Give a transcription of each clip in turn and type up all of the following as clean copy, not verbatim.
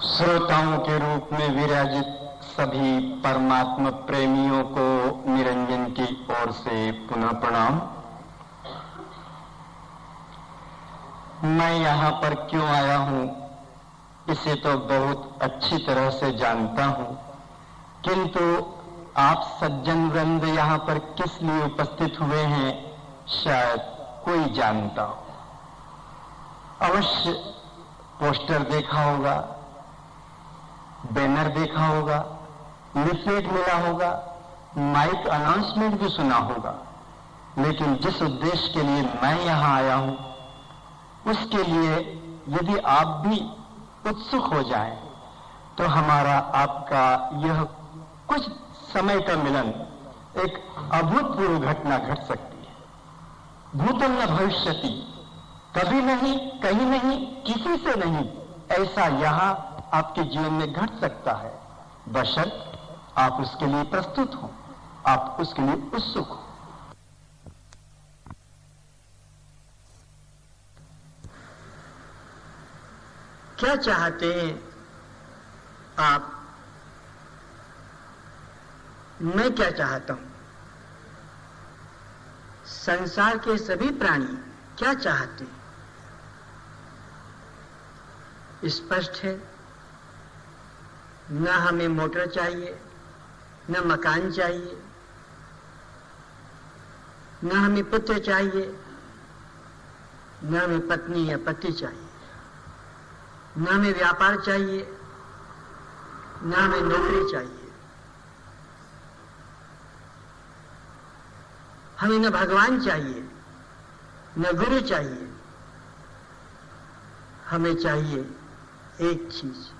श्रोताओं के रूप में विराजित सभी परमात्मा प्रेमियों को निरंजन की ओर से पुनः प्रणाम। मैं यहाँ पर क्यों आया हूँ इसे तो बहुत अच्छी तरह से जानता हूँ, किंतु आप सज्जन वृंद यहाँ पर किस लिए उपस्थित हुए हैं शायद कोई जानता हो। अवश्य पोस्टर देखा होगा, बैनर देखा होगा, लिफलेट मिला होगा, माइक अनाउंसमेंट भी सुना होगा, लेकिन जिस उद्देश्य के लिए मैं यहाँ आया हूँ उसके लिए यदि आप भी उत्सुक हो जाएं, तो हमारा आपका यह कुछ समय का मिलन एक अभूतपूर्व घटना घट सकती है। भूतम न भविष्यति, कभी नहीं, कहीं नहीं, किसी से नहीं, ऐसा यहाँ आपके जीवन में घट सकता है, बशर्ते आप उसके लिए प्रस्तुत हो, आप उसके लिए उत्सुक हो। क्या चाहते हैं आप? मैं क्या चाहता हूं? संसार के सभी प्राणी क्या चाहते हैं? स्पष्ट है, न हमें मोटर चाहिए, न मकान चाहिए, न हमें पुत्र चाहिए, न हमें पत्नी या पति चाहिए, न हमें व्यापार चाहिए, न हमें नौकरी चाहिए, हमें न भगवान चाहिए, न गुरु चाहिए। हमें चाहिए एक चीज,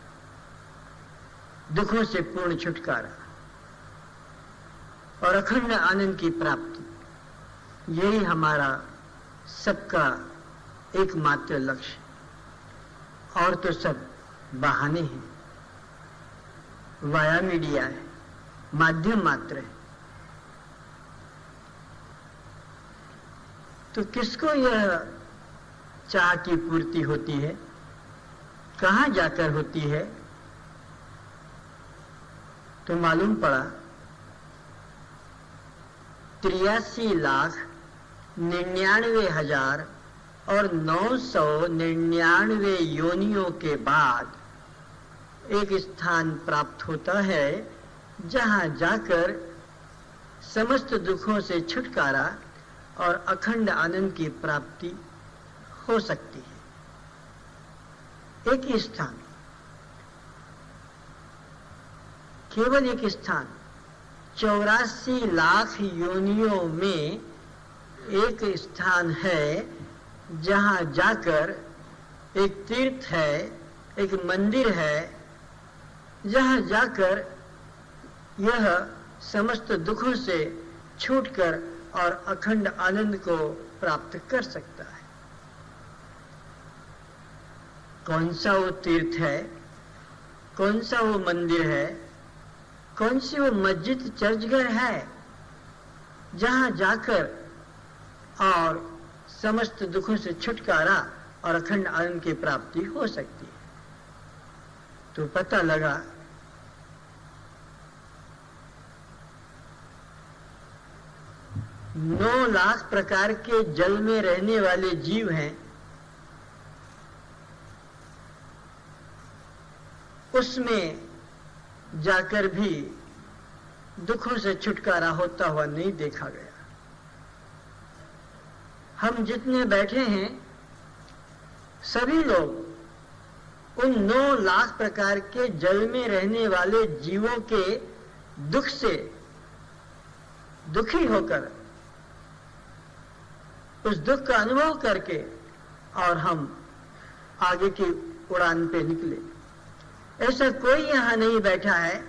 दुखों से पूर्ण छुटकारा और अखंड आनंद की प्राप्ति। यही हमारा सबका एकमात्र लक्ष्य, और तो सब बहाने हैं, वाया मीडिया है, माध्यम मात्र है। तो किसको यह चाह की पूर्ति होती है, कहां जाकर होती है? तो मालूम पड़ा 83,99,000 और 999 योनियों के बाद एक स्थान प्राप्त होता है जहां जाकर समस्त दुखों से छुटकारा और अखंड आनंद की प्राप्ति हो सकती है। एक ही स्थान, केवल एक स्थान, 84 लाख योनियों में एक स्थान है जहां जाकर एक तीर्थ है, एक मंदिर है, जहां जाकर यह समस्त दुखों से छूटकर और अखंड आनंद को प्राप्त कर सकता है। कौन सा वो तीर्थ है, कौन सा वो मंदिर है, कौन सी वो मस्जिद चर्चघर है जहां जाकर और समस्त दुखों से छुटकारा और अखंड आनंद की प्राप्ति हो सकती है? तो पता लगा 9 लाख प्रकार के जल में रहने वाले जीव हैं, उसमें जाकर भी दुखों से छुटकारा होता हुआ नहीं देखा गया। हम जितने बैठे हैं सभी लोग उन 9 लाख प्रकार के जल में रहने वाले जीवों के दुख से दुखी होकर उस दुख का अनुभव करके और हम आगे की उड़ान पे निकले। ऐसा कोई यहां नहीं बैठा है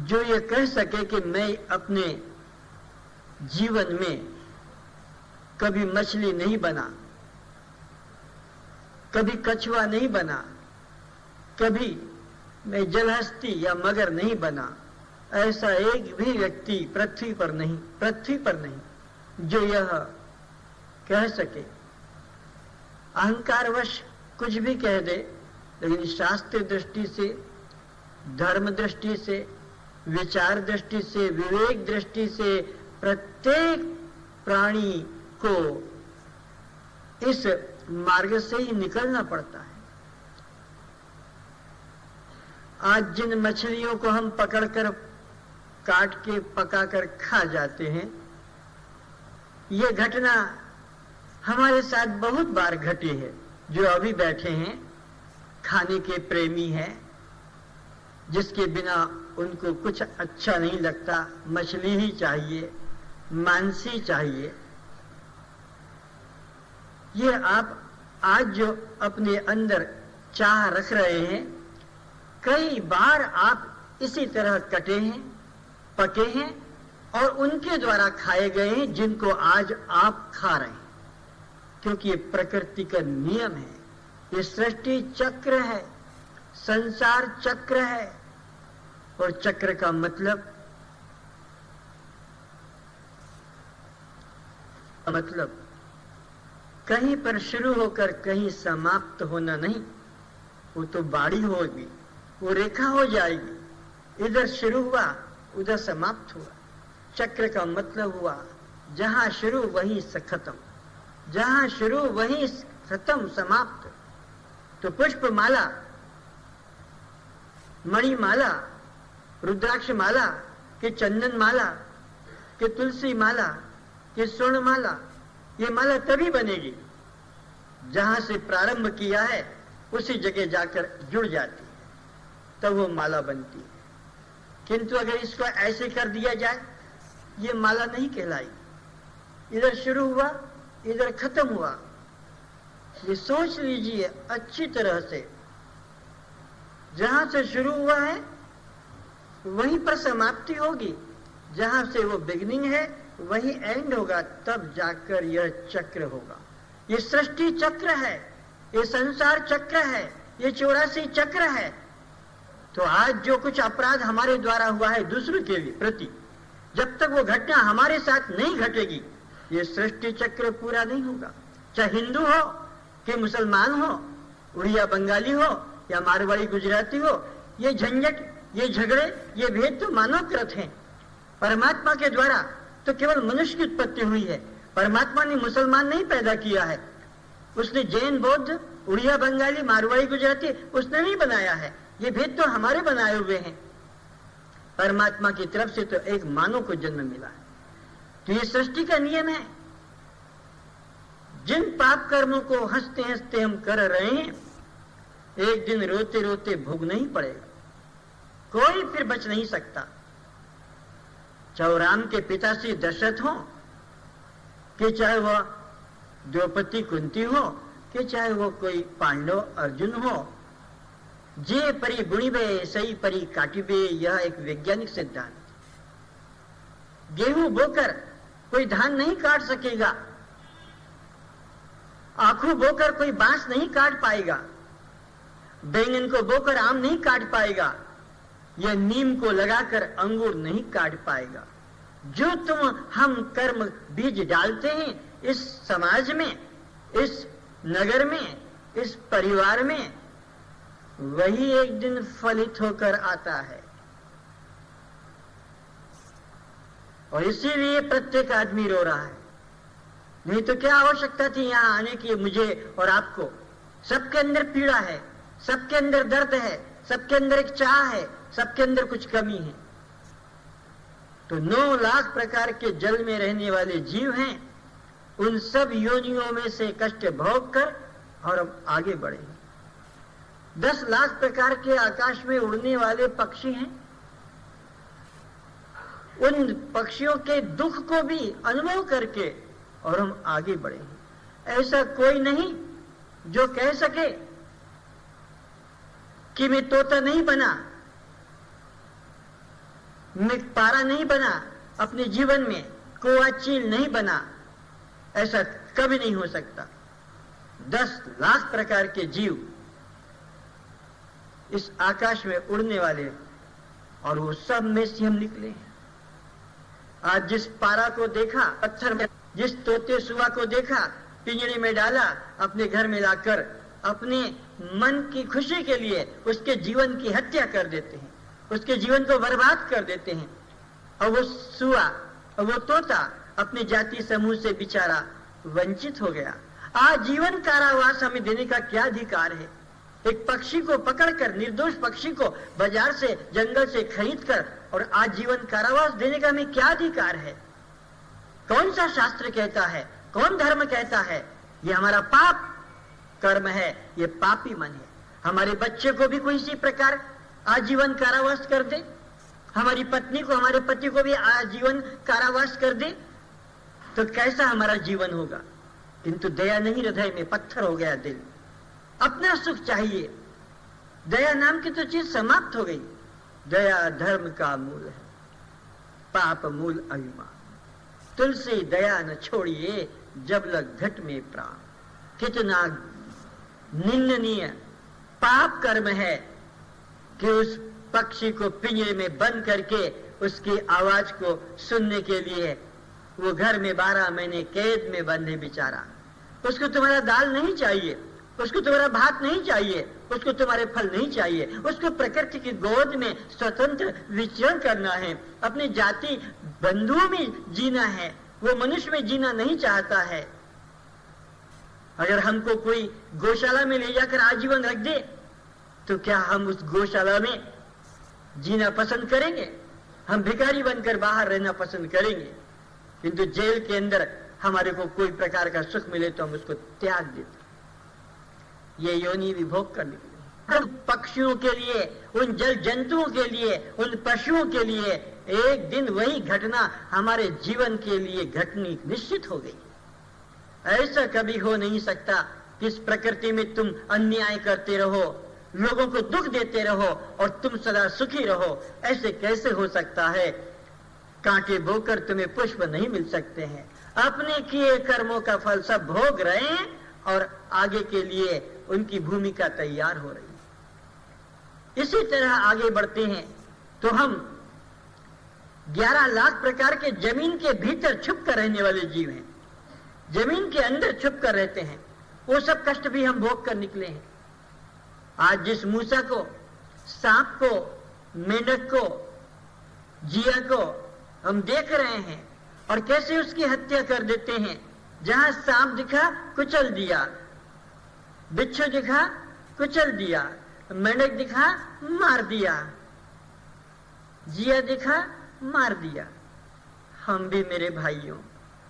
जो ये कह सके कि मैं अपने जीवन में कभी मछली नहीं बना, कभी कछुआ नहीं बना, कभी मैं जलहस्ती या मगर नहीं बना। ऐसा एक भी व्यक्ति पृथ्वी पर नहीं जो यह कह सके। अहंकारवश कुछ भी कह दे, लेकिन शास्त्र दृष्टि से, धर्म दृष्टि से, विचार दृष्टि से, विवेक दृष्टि से प्रत्येक प्राणी को इस मार्ग से ही निकलना पड़ता है। आज जिन मछलियों को हम पकड़कर काट के पकाकर खा जाते हैं, ये घटना हमारे साथ बहुत बार घटी है। जो अभी बैठे हैं खाने के प्रेमी हैं, जिसके बिना उनको कुछ अच्छा नहीं लगता, मछली ही चाहिए, मांस ही चाहिए। ये आप आज जो अपने अंदर चाह रख रहे हैं, कई बार आप इसी तरह कटे हैं, पके हैं और उनके द्वारा खाए गए हैं, जिनको आज आप खा रहे हैं। क्योंकि ये प्रकृति का नियम है, ये सृष्टि चक्र है, संसार चक्र है। और चक्र का मतलब कहीं पर शुरू होकर कहीं समाप्त होना नहीं। वो तो बाड़ी होगी, वो रेखा हो जाएगी, इधर शुरू हुआ उधर समाप्त हुआ। चक्र का मतलब हुआ जहां शुरू वहीं से खत्म, जहां शुरू वहीं खत्म, समाप्त। तो पुष्प माला, मणि माला, रुद्राक्ष माला कि चंदन माला कि तुलसी माला कि स्वर्ण माला, ये माला तभी बनेगी जहां से प्रारंभ किया है उसी जगह जाकर जुड़ जाती है, तब वो माला बनती है। किंतु अगर इसको ऐसे कर दिया जाए, ये माला नहीं कहलाई। इधर शुरू हुआ इधर खत्म हुआ। ये सोच लीजिए अच्छी तरह से, जहां से शुरू हुआ है वहीं पर समाप्ति होगी, जहां से वो बिगिनिंग है वहीं एंड होगा, तब जाकर यह चक्र होगा। ये सृष्टि चक्र है, ये संसार चक्र है, ये 84 चक्र है। तो आज जो कुछ अपराध हमारे द्वारा हुआ है दूसरों के प्रति, जब तक वो घटना हमारे साथ नहीं घटेगी, ये सृष्टि चक्र पूरा नहीं होगा। चाहे हिंदू हो कि मुसलमान हो, उड़िया बंगाली हो या मारवाड़ी गुजराती हो, ये झंझट, ये झगड़े, ये भेद तो मानवकृत हैं। परमात्मा के द्वारा तो केवल मनुष्य की उत्पत्ति हुई है। परमात्मा ने मुसलमान नहीं पैदा किया है, उसने जैन, बौद्ध, उड़िया बंगाली, मारवाड़ी गुजराती उसने नहीं बनाया है। ये भेद तो हमारे बनाए हुए हैं। परमात्मा की तरफ से तो एक मानव को जन्म मिला है। तो ये सृष्टि का नियम है। जिन पाप कर्मों को हंसते हंसते हम कर रहे हैं, एक दिन रोते रोते भोगना ही पड़ेगा, कोई फिर बच नहीं सकता। चाहे राम के पिता श्री दशरथ हो कि चाहे वह द्रौपदी कुंती हो कि चाहे वो कोई पांडव अर्जुन हो, जे परी बुणिबे सही परी काटिबे, यह एक वैज्ञानिक सिद्धांत। गेहूं बोकर कोई धान नहीं काट सकेगा, आखू बोकर कोई बांस नहीं काट पाएगा, बैंगन को बोकर आम नहीं काट पाएगा, यह नीम को लगाकर अंगूर नहीं काट पाएगा। जो तुम हम कर्म बीज डालते हैं इस समाज में, इस नगर में, इस परिवार में, वही एक दिन फलित होकर आता है। और इसीलिए प्रत्येक आदमी रो रहा है। नहीं तो क्या आवश्यकता थी यहां आने की मुझे और आपको। सबके अंदर पीड़ा है, सबके अंदर दर्द है, सबके अंदर एक चाह है, सबके अंदर कुछ कमी है। तो 9 लाख प्रकार के जल में रहने वाले जीव हैं, उन सब योनियों में से कष्ट भोग कर और हम आगे बढ़े। 10 लाख प्रकार के आकाश में उड़ने वाले पक्षी हैं, उन पक्षियों के दुख को भी अनुभव करके और हम आगे बढ़े। ऐसा कोई नहीं जो कह सके कि मैं तोता नहीं बना, मैं पारा नहीं बना, अपने जीवन में कौवा चील नहीं बना। ऐसा कभी नहीं हो सकता। 10 लाख प्रकार के जीव इस आकाश में उड़ने वाले, और वो सब में से हम निकले हैं। आज जिस पारा को देखा पत्थर में, जिस तोते सुआ को देखा पिंजरे में डाला, अपने घर में लाकर अपने मन की खुशी के लिए उसके जीवन की हत्या कर देते हैं, उसके जीवन को बर्बाद कर देते हैं। और वो सुआ और वो तोता अपने जाति समूह से बेचारा वंचित हो गया। आजीवन कारावास हमें देने का क्या अधिकार है? एक पक्षी को पकड़कर, निर्दोष पक्षी को बाजार से, जंगल से खरीद कर और आजीवन कारावास देने का हमें क्या अधिकार है? कौन सा शास्त्र कहता है? कौन धर्म कहता है? ये हमारा पाप कर्म है, ये पापी मन है। हमारे बच्चे को भी कोई इसी प्रकार आजीवन कारावास कर दे, हमारी पत्नी को, हमारे पति को भी आजीवन कारावास कर दे, तो कैसा हमारा जीवन होगा? किंतु दया नहीं, हृदय में पत्थर हो गया दिल। अपना सुख चाहिए, दया नाम की तो चीज समाप्त हो गई। दया धर्म का मूल है, पाप मूल अभिमान। तुलसी दया न छोड़िए, जब लग घट में प्राण। कितना निंदनीय पाप कर्म है कि उस पक्षी को पिंजरे में बंद करके उसकी आवाज को सुनने के लिए वो घर में 12 महीने कैद में बंधे बेचारा। उसको तुम्हारा दाल नहीं चाहिए, उसको तुम्हारा भात नहीं चाहिए, उसको तुम्हारे फल नहीं चाहिए, उसको प्रकृति की गोद में स्वतंत्र विचरण करना है, अपने जाति बंधुओं में जीना है, वो मनुष्य में जीना नहीं चाहता है। अगर हमको कोई गौशाला में ले जाकर आजीवन रख दे तो क्या हम उस गौशाला में जीना पसंद करेंगे? हम भिखारी बनकर बाहर रहना पसंद करेंगे। किंतु जेल के अंदर हमारे को कोई प्रकार का सुख मिले तो हम उसको त्याग देते। ये योनि भी भोग करने के लिए, उन पक्षियों के लिए, उन जल जंतुओं के लिए, उन पशुओं के लिए एक दिन वही घटना हमारे जीवन के लिए घटनी निश्चित हो गई। ऐसा कभी हो नहीं सकता कि इस प्रकृति में तुम अन्याय करते रहो, लोगों को दुख देते रहो और तुम सदा सुखी रहो। ऐसे कैसे हो सकता है? कांटे बोकर तुम्हें पुष्प नहीं मिल सकते हैं। अपने किए कर्मों का फल सब भोग रहे हैं और आगे के लिए उनकी भूमिका तैयार हो रही है। इसी तरह आगे बढ़ते हैं तो हम 11 लाख प्रकार के जमीन के भीतर छुप कर रहने वाले जीव हैं, जमीन के अंदर छुप कर रहते हैं। वो सब कष्ट भी हम भोग कर निकले हैं। आज जिस मूसा को, सांप को, मेंढक को, जिया को हम देख रहे हैं और कैसे उसकी हत्या कर देते हैं। जहां सांप दिखा कुचल दिया, बिच्छू दिखा कुचल दिया, मेंढक दिखा मार दिया, जिया दिखा मार दिया। हम भी मेरे भाइयों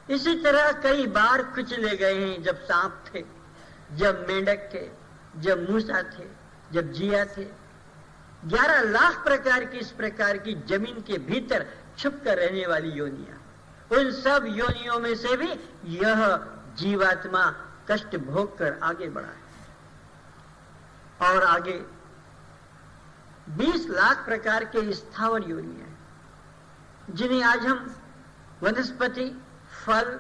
इसी तरह कई बार कुचले गए हैं। जब सांप थे, जब मेंढक थे, जब मूसा थे, जब जिया थे। 11 लाख प्रकार की इस प्रकार की जमीन के भीतर छुप कर रहने वाली योनियां, उन सब योनियों में से भी यह जीवात्मा कष्ट भोग कर आगे बढ़ा है। और आगे 20 लाख प्रकार के स्थावर योनियां हैं, जिन्हें आज हम वनस्पति, फल,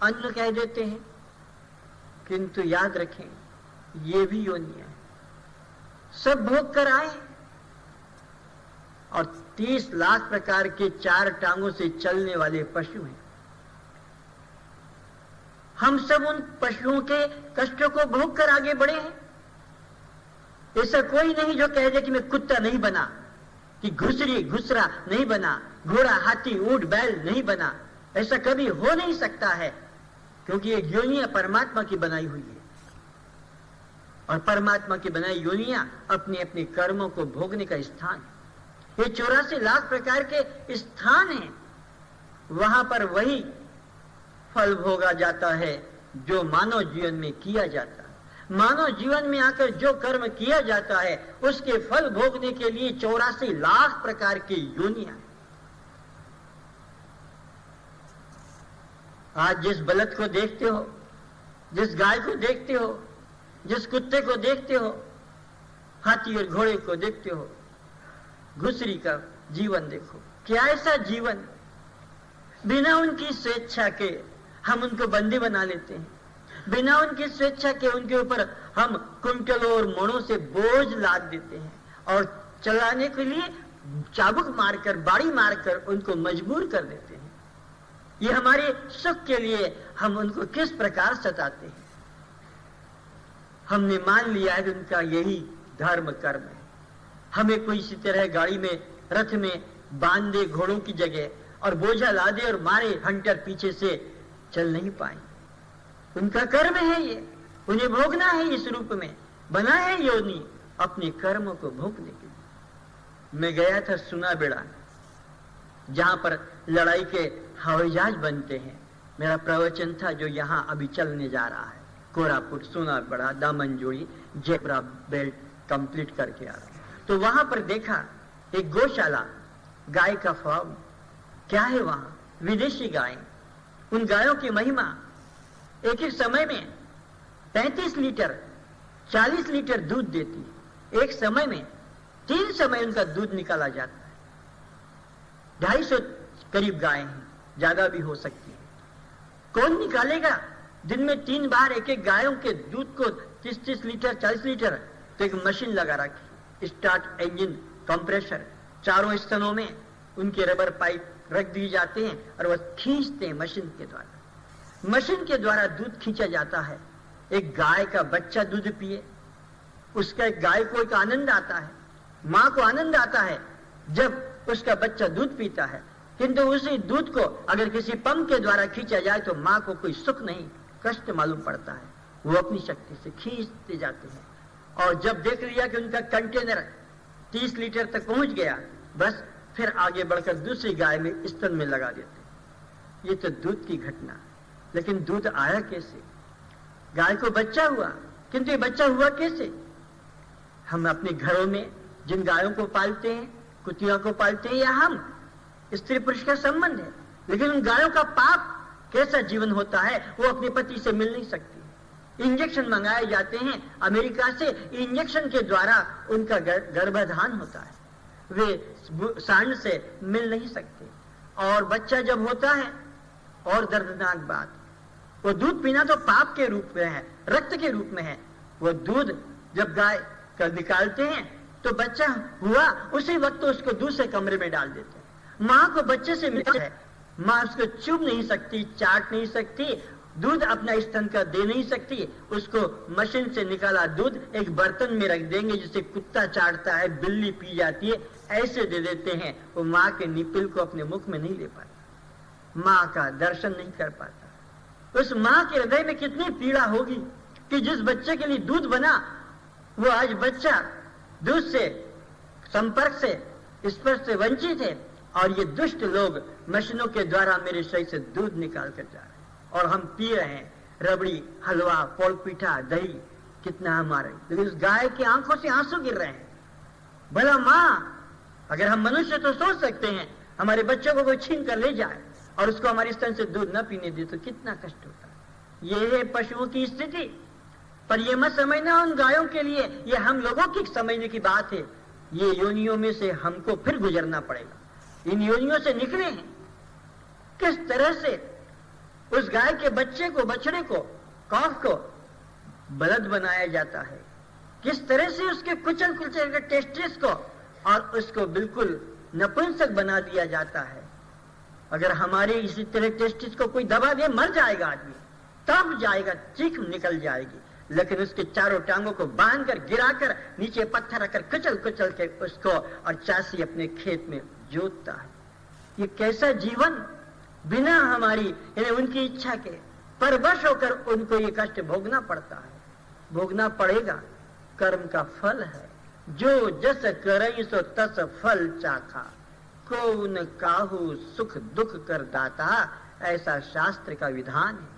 अन्न कह देते हैं। किंतु याद रखें, ये भी योनियां हैं, सब भोग कर आए। और 30 लाख प्रकार के 4 टांगों से चलने वाले पशु हैं। हम सब उन पशुओं के कष्टों को भोग कर आगे बढ़े हैं। ऐसा कोई नहीं जो कह दे कि मैं कुत्ता नहीं बना, कि घुसरी घुसरा नहीं बना, घोड़ा, हाथी, ऊंट, बैल नहीं बना। ऐसा कभी हो नहीं सकता है, क्योंकि ये योनियां परमात्मा की बनाई हुई है और परमात्मा की बनाई योनियां अपने अपने कर्मों को भोगने का स्थान है। ये 84 लाख प्रकार के स्थान हैं, वहां पर वही फल भोगा जाता है जो मानव जीवन में किया जाता है। मानव जीवन में आकर जो कर्म किया जाता है उसके फल भोगने के लिए 84 लाख प्रकार की योनियां। आज जिस बलद को देखते हो, जिस गाय को देखते हो, जिस कुत्ते को देखते हो, हाथी और घोड़े को देखते हो, घुसरी का जीवन देखो। क्या ऐसा जीवन? बिना उनकी स्वेच्छा के हम उनको बंदी बना लेते हैं। बिना उनकी स्वेच्छा के उनके ऊपर हम कुंटलों और मोड़ों से बोझ लाद देते हैं और चलाने के लिए चाबुक मारकर, बाड़ी मारकर उनको मजबूर कर देते हैं। ये हमारे सुख के लिए हम उनको किस प्रकार सताते हैं। हमने मान लिया है कि उनका यही धर्म कर्म है। हमें कोई इसी तरह गाड़ी में, रथ में बांध दे घोड़ों की जगह और बोझा ला दे और मारे, हंटर पीछे से चल नहीं पाएंगे। उनका कर्म है ये, उन्हें भोगना है इस रूप में, बना है योनि अपने कर्मों को भोगने के लिए। मैं गया था सुनाबेड़ा, जहां पर लड़ाई के हवाई जहाज बनते हैं। मेरा प्रवचन था जो यहाँ अभी चलने जा रहा है, Koraput, Sunabeda, Damanjodi, zebra belt complete करके आ रहा हूं। तो वहां पर देखा एक गौशाला, गाय का फार्म। क्या है वहां? विदेशी गायें। उन गायों की महिमा, एक एक समय में 35 लीटर 40 लीटर दूध देती है। एक समय में 3 समय उनका दूध निकाला जाता है। 250 करीब गायें हैं, ज्यादा भी हो सकती है। कौन निकालेगा? दिन में 3 बार एक एक गायों के दूध को 30-30 लीटर 40 लीटर। तो एक मशीन लगा रखी, स्टार्ट इंजन कंप्रेसर, चारों स्तनों में उनके रबर पाइप रख दिए जाते हैं और वह खींचते हैं मशीन के द्वारा। मशीन के द्वारा दूध खींचा जाता है। एक गाय का बच्चा दूध पिए, उसका एक गाय को एक आनंद आता है, मां को आनंद आता है जब उसका बच्चा दूध पीता है। किंतु उसी दूध को अगर किसी पंप के द्वारा खींचा जाए तो मां को कोई सुख नहीं, कष्ट मालूम पड़ता है। वो अपनी शक्ति से खींचते जाते हैं और जब देख लिया कि उनका कंटेनर 30 लीटर तक पहुंच गया, बस फिर आगे बढ़कर दूसरी गाय में स्तन में लगा देते। ये तो दूध की घटना। लेकिन दूध आया कैसे? गाय को बच्चा हुआ, किंतु ये बच्चा हुआ कैसे? हम अपने घरों में जिन गायों को पालते हैं, कुतियों को पालते हैं, या हम, स्त्री पुरुष का संबंध है। लेकिन उन गायों का पाप कैसा जीवन होता है, वो अपने पति से मिल नहीं सकती। इंजेक्शन मंगाए जाते हैं अमेरिका से, इंजेक्शन के द्वारा उनका गर्भाधान होता है। वे सांड से मिल नहीं सकते। और बच्चा जब होता है, और दर्दनाक बात, वो दूध पीना तो पाप के रूप में है, रक्त के रूप में है। वो दूध जब गाय का निकालते हैं तो बच्चा हुआ, उसी वक्त उसको दूसरे कमरे में डाल देते हैं। माँ को बच्चे से मिलता है, माँ उसको चुभ नहीं सकती, चाट नहीं सकती, दूध अपना स्तन का दे नहीं सकती। उसको मशीन से निकाला दूध एक बर्तन में रख देंगे, जिसे कुत्ता चाटता है, बिल्ली पी जाती है, ऐसे दे देते हैं। वो माँ के निपिल को अपने मुख में नहीं ले पाता, माँ का दर्शन नहीं कर पाता। उस माँ के हृदय में कितनी पीड़ा होगी कि जिस बच्चे के लिए दूध बना, वो आज बच्चा दूध से, संपर्क से, स्पर्श से वंचित है। और ये दुष्ट लोग मशीनों के द्वारा मेरे शरीर से दूध निकाल कर जा रहे हैं और हम पी रहे हैं। रबड़ी, हलवा, पोलपीठा, दही, कितना हमारे, लेकिन उस गाय की आंखों से आंसू गिर रहे हैं। भला माँ, अगर हम मनुष्य तो सोच सकते हैं, हमारे बच्चों को कोई छीन कर ले जाए और उसको हमारे स्तन से दूध न पीने दे तो कितना कष्ट होता है। ये है पशुओं की स्थिति। पर ये मत समझना उन गायों के लिए, ये हम लोगों की समझने की बात है। ये योनियों में से हमको फिर गुजरना पड़ेगा। इन योनियों से निकले हैं। किस तरह से उस गाय के बच्चे को, बछड़े को, कौफ को बलद बनाया जाता है, किस तरह से उसके कुचल कुचल के टेस्टिस को और उसको बिल्कुल नपुंसक बना दिया जाता है। अगर हमारे इसी तरह टेस्टिस को कोई दबा दे, मर जाएगा आदमी, तब जाएगा, चीख निकल जाएगी। लेकिन उसके चारों टांगों को बांधकर, गिराकर, नीचे पत्थर रखकर कुचल कुचल के उसको और चासी अपने खेत में जोतता है। ये कैसा जीवन, बिना हमारी यानी उनकी इच्छा के परवश होकर उनको ये कष्ट भोगना पड़ता है, भोगना पड़ेगा। कर्म का फल है, जो जस करई सो तस फल चाखा, को न काहू सुख दुख कर दाता, ऐसा शास्त्र का विधान है।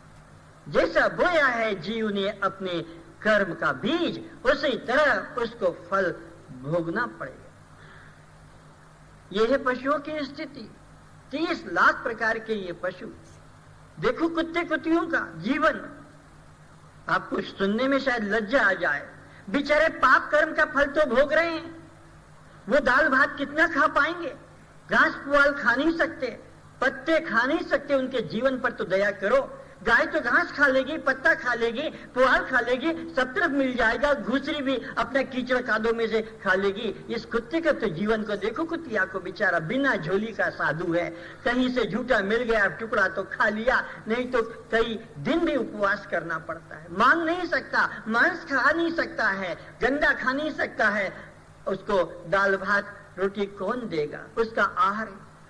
जैसा बोया है जीव ने अपने कर्म का बीज, उसी तरह उसको फल भोगना पड़ेगा। यह है पशुओं की स्थिति। 30 लाख प्रकार के ये पशु, देखो कुत्ते कुत्तियों का जीवन, आपको सुनने में शायद लज्जा आ जाए। बेचारे पाप कर्म का फल तो भोग रहे हैं। वो दाल भात कितना खा पाएंगे? घास पुआल खा नहीं सकते, पत्ते खा नहीं सकते, उनके जीवन पर तो दया करो। गाय तो घास खा लेगी, पत्ता खा लेगी, पुआल खा लेगी, सब तरफ मिल जाएगा, घुसरी भी अपना कीचड़ कादों में से खा लेगी। इस कुत्ते का तो जीवन को देखो, कुतिया को बेचारा बिना झोली का साधु है, कहीं से झूठा मिल गया टुकड़ा तो खा लिया, नहीं तो कई दिन भी उपवास करना पड़ता है। मांग नहीं सकता, मांस खा नहीं सकता है, गंदा खा नहीं सकता है, उसको दाल भात रोटी कौन देगा, उसका आहार।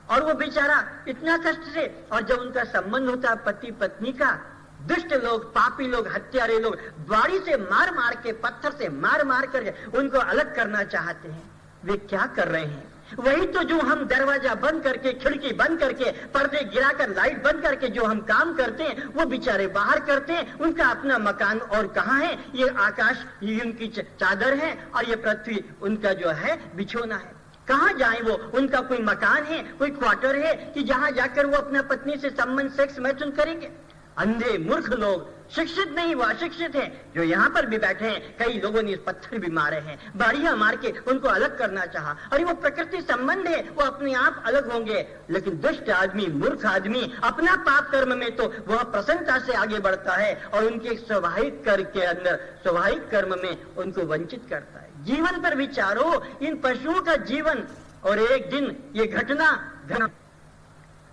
और वो बेचारा इतना कष्ट से, और जब उनका संबंध होता है पति पत्नी का, दुष्ट लोग, पापी लोग, हत्यारे लोग बाड़ी से मार मार के, पत्थर से मार मार कर उनको अलग करना चाहते हैं। वे क्या कर रहे हैं? वही तो जो हम दरवाजा बंद करके, खिड़की बंद करके, पर्दे गिराकर, लाइट बंद करके जो हम काम करते हैं, वो बेचारे बाहर करते हैं। उनका अपना मकान और कहाँ है? ये आकाश ये उनकी चादर है, और ये पृथ्वी उनका जो है बिछोना है। कहाँ जाए वो? उनका कोई मकान है, कोई क्वार्टर है कि जहां जाकर वो अपना पत्नी से संबंध, सेक्स मैथुन करेंगे? अंधे मूर्ख लोग, शिक्षित नहीं, वो अशिक्षित हैं, जो यहाँ पर भी बैठे हैं। कई लोगों ने पत्थर भी मारे हैं, बाड़ियां मार के उनको अलग करना चाहा। अरे वो प्रकृति संबंध है, वो अपने आप अलग होंगे। लेकिन दुष्ट आदमी, मूर्ख आदमी अपना पाप कर्म में तो वह प्रसन्नता से आगे बढ़ता है, और उनके स्वाभाविक कर्म के अंदर, स्वाभाविक कर्म में उनको वंचित करता है। जीवन पर विचारो, इन पशुओं का जीवन, और एक दिन ये घटना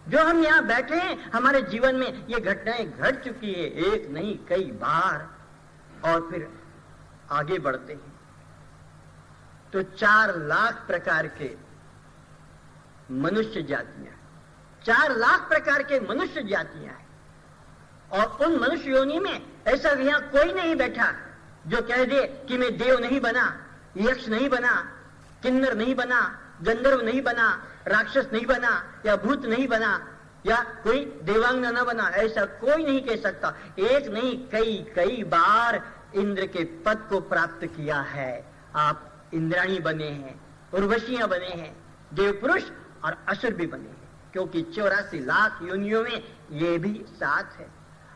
जो हम यहाँ बैठे हैं, हमारे जीवन में ये घटनाएं घट चुकी है, एक नहीं कई बार, और फिर आगे बढ़ते हैं तो 4 लाख प्रकार के मनुष्य जातियां, 4 लाख प्रकार के मनुष्य जातियां हैं। और उन मनुष्य योनि में ऐसा यहाँ कोई नहीं बैठा जो कह दे कि मैं देव नहीं बना, यक्ष नहीं बना, किन्नर नहीं बना, गंधर्व नहीं बना, राक्षस नहीं बना, या भूत नहीं बना, या कोई देवांग न बना। ऐसा कोई नहीं कह सकता। एक नहीं कई बार इंद्र के पद को प्राप्त किया है। आप इंद्राणी बने हैं, उर्वशियां बने हैं, देव पुरुष और असुर भी बने हैं, क्योंकि 84 लाख योनियों में ये भी साथ है।